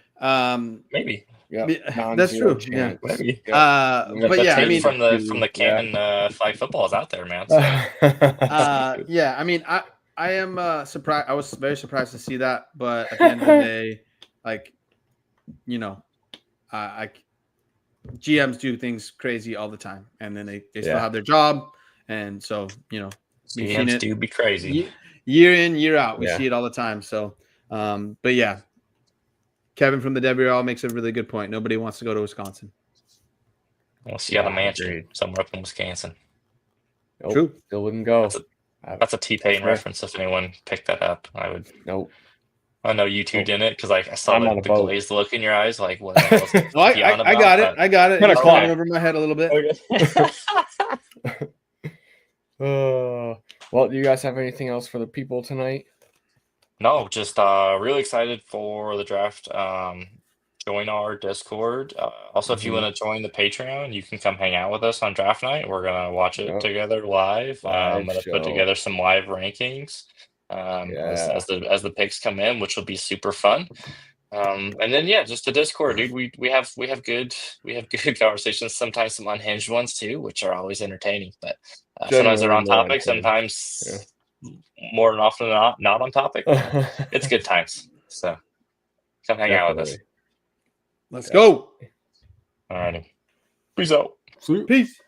Maybe. Yeah, that's true. Chance. Yeah. Maybe. But yeah, I mean, from the Canton flag football is out there, man. So. Yeah, I mean, I am surprised. I was very surprised to see that, but at the end of the day, like, you know, I GMs do things crazy all the time, and then they still have their job, and so we've seen it. Do be crazy year in, year out. We see it all the time. So, but yeah, Kevin from the WRL makes a really good point. Nobody wants to go to Wisconsin. We'll see out a mansion somewhere up in Wisconsin. Nope, true. Still wouldn't go. That's a T-Pain reference. If anyone picked that up, I would. Nope. I know you two didn't, because like I saw the glazed look in your eyes. Like, what the hell is I got it. I got it. Kind of climbing over my head a little bit. Okay. Well, do you guys have anything else for the people tonight? No, just really excited for the draft. Join our Discord. Also, if you want to join the Patreon, you can come hang out with us on draft night. We're gonna watch it together live. I'm gonna put together some live rankings as the picks come in, which will be super fun. And then just the Discord, dude. We have good conversations. Sometimes some unhinged ones too, which are always entertaining. But sometimes they're on topic. Sometimes more than often than not on topic. It's good times. So come hang out with us. Let's go. All righty. Peace out. Peace.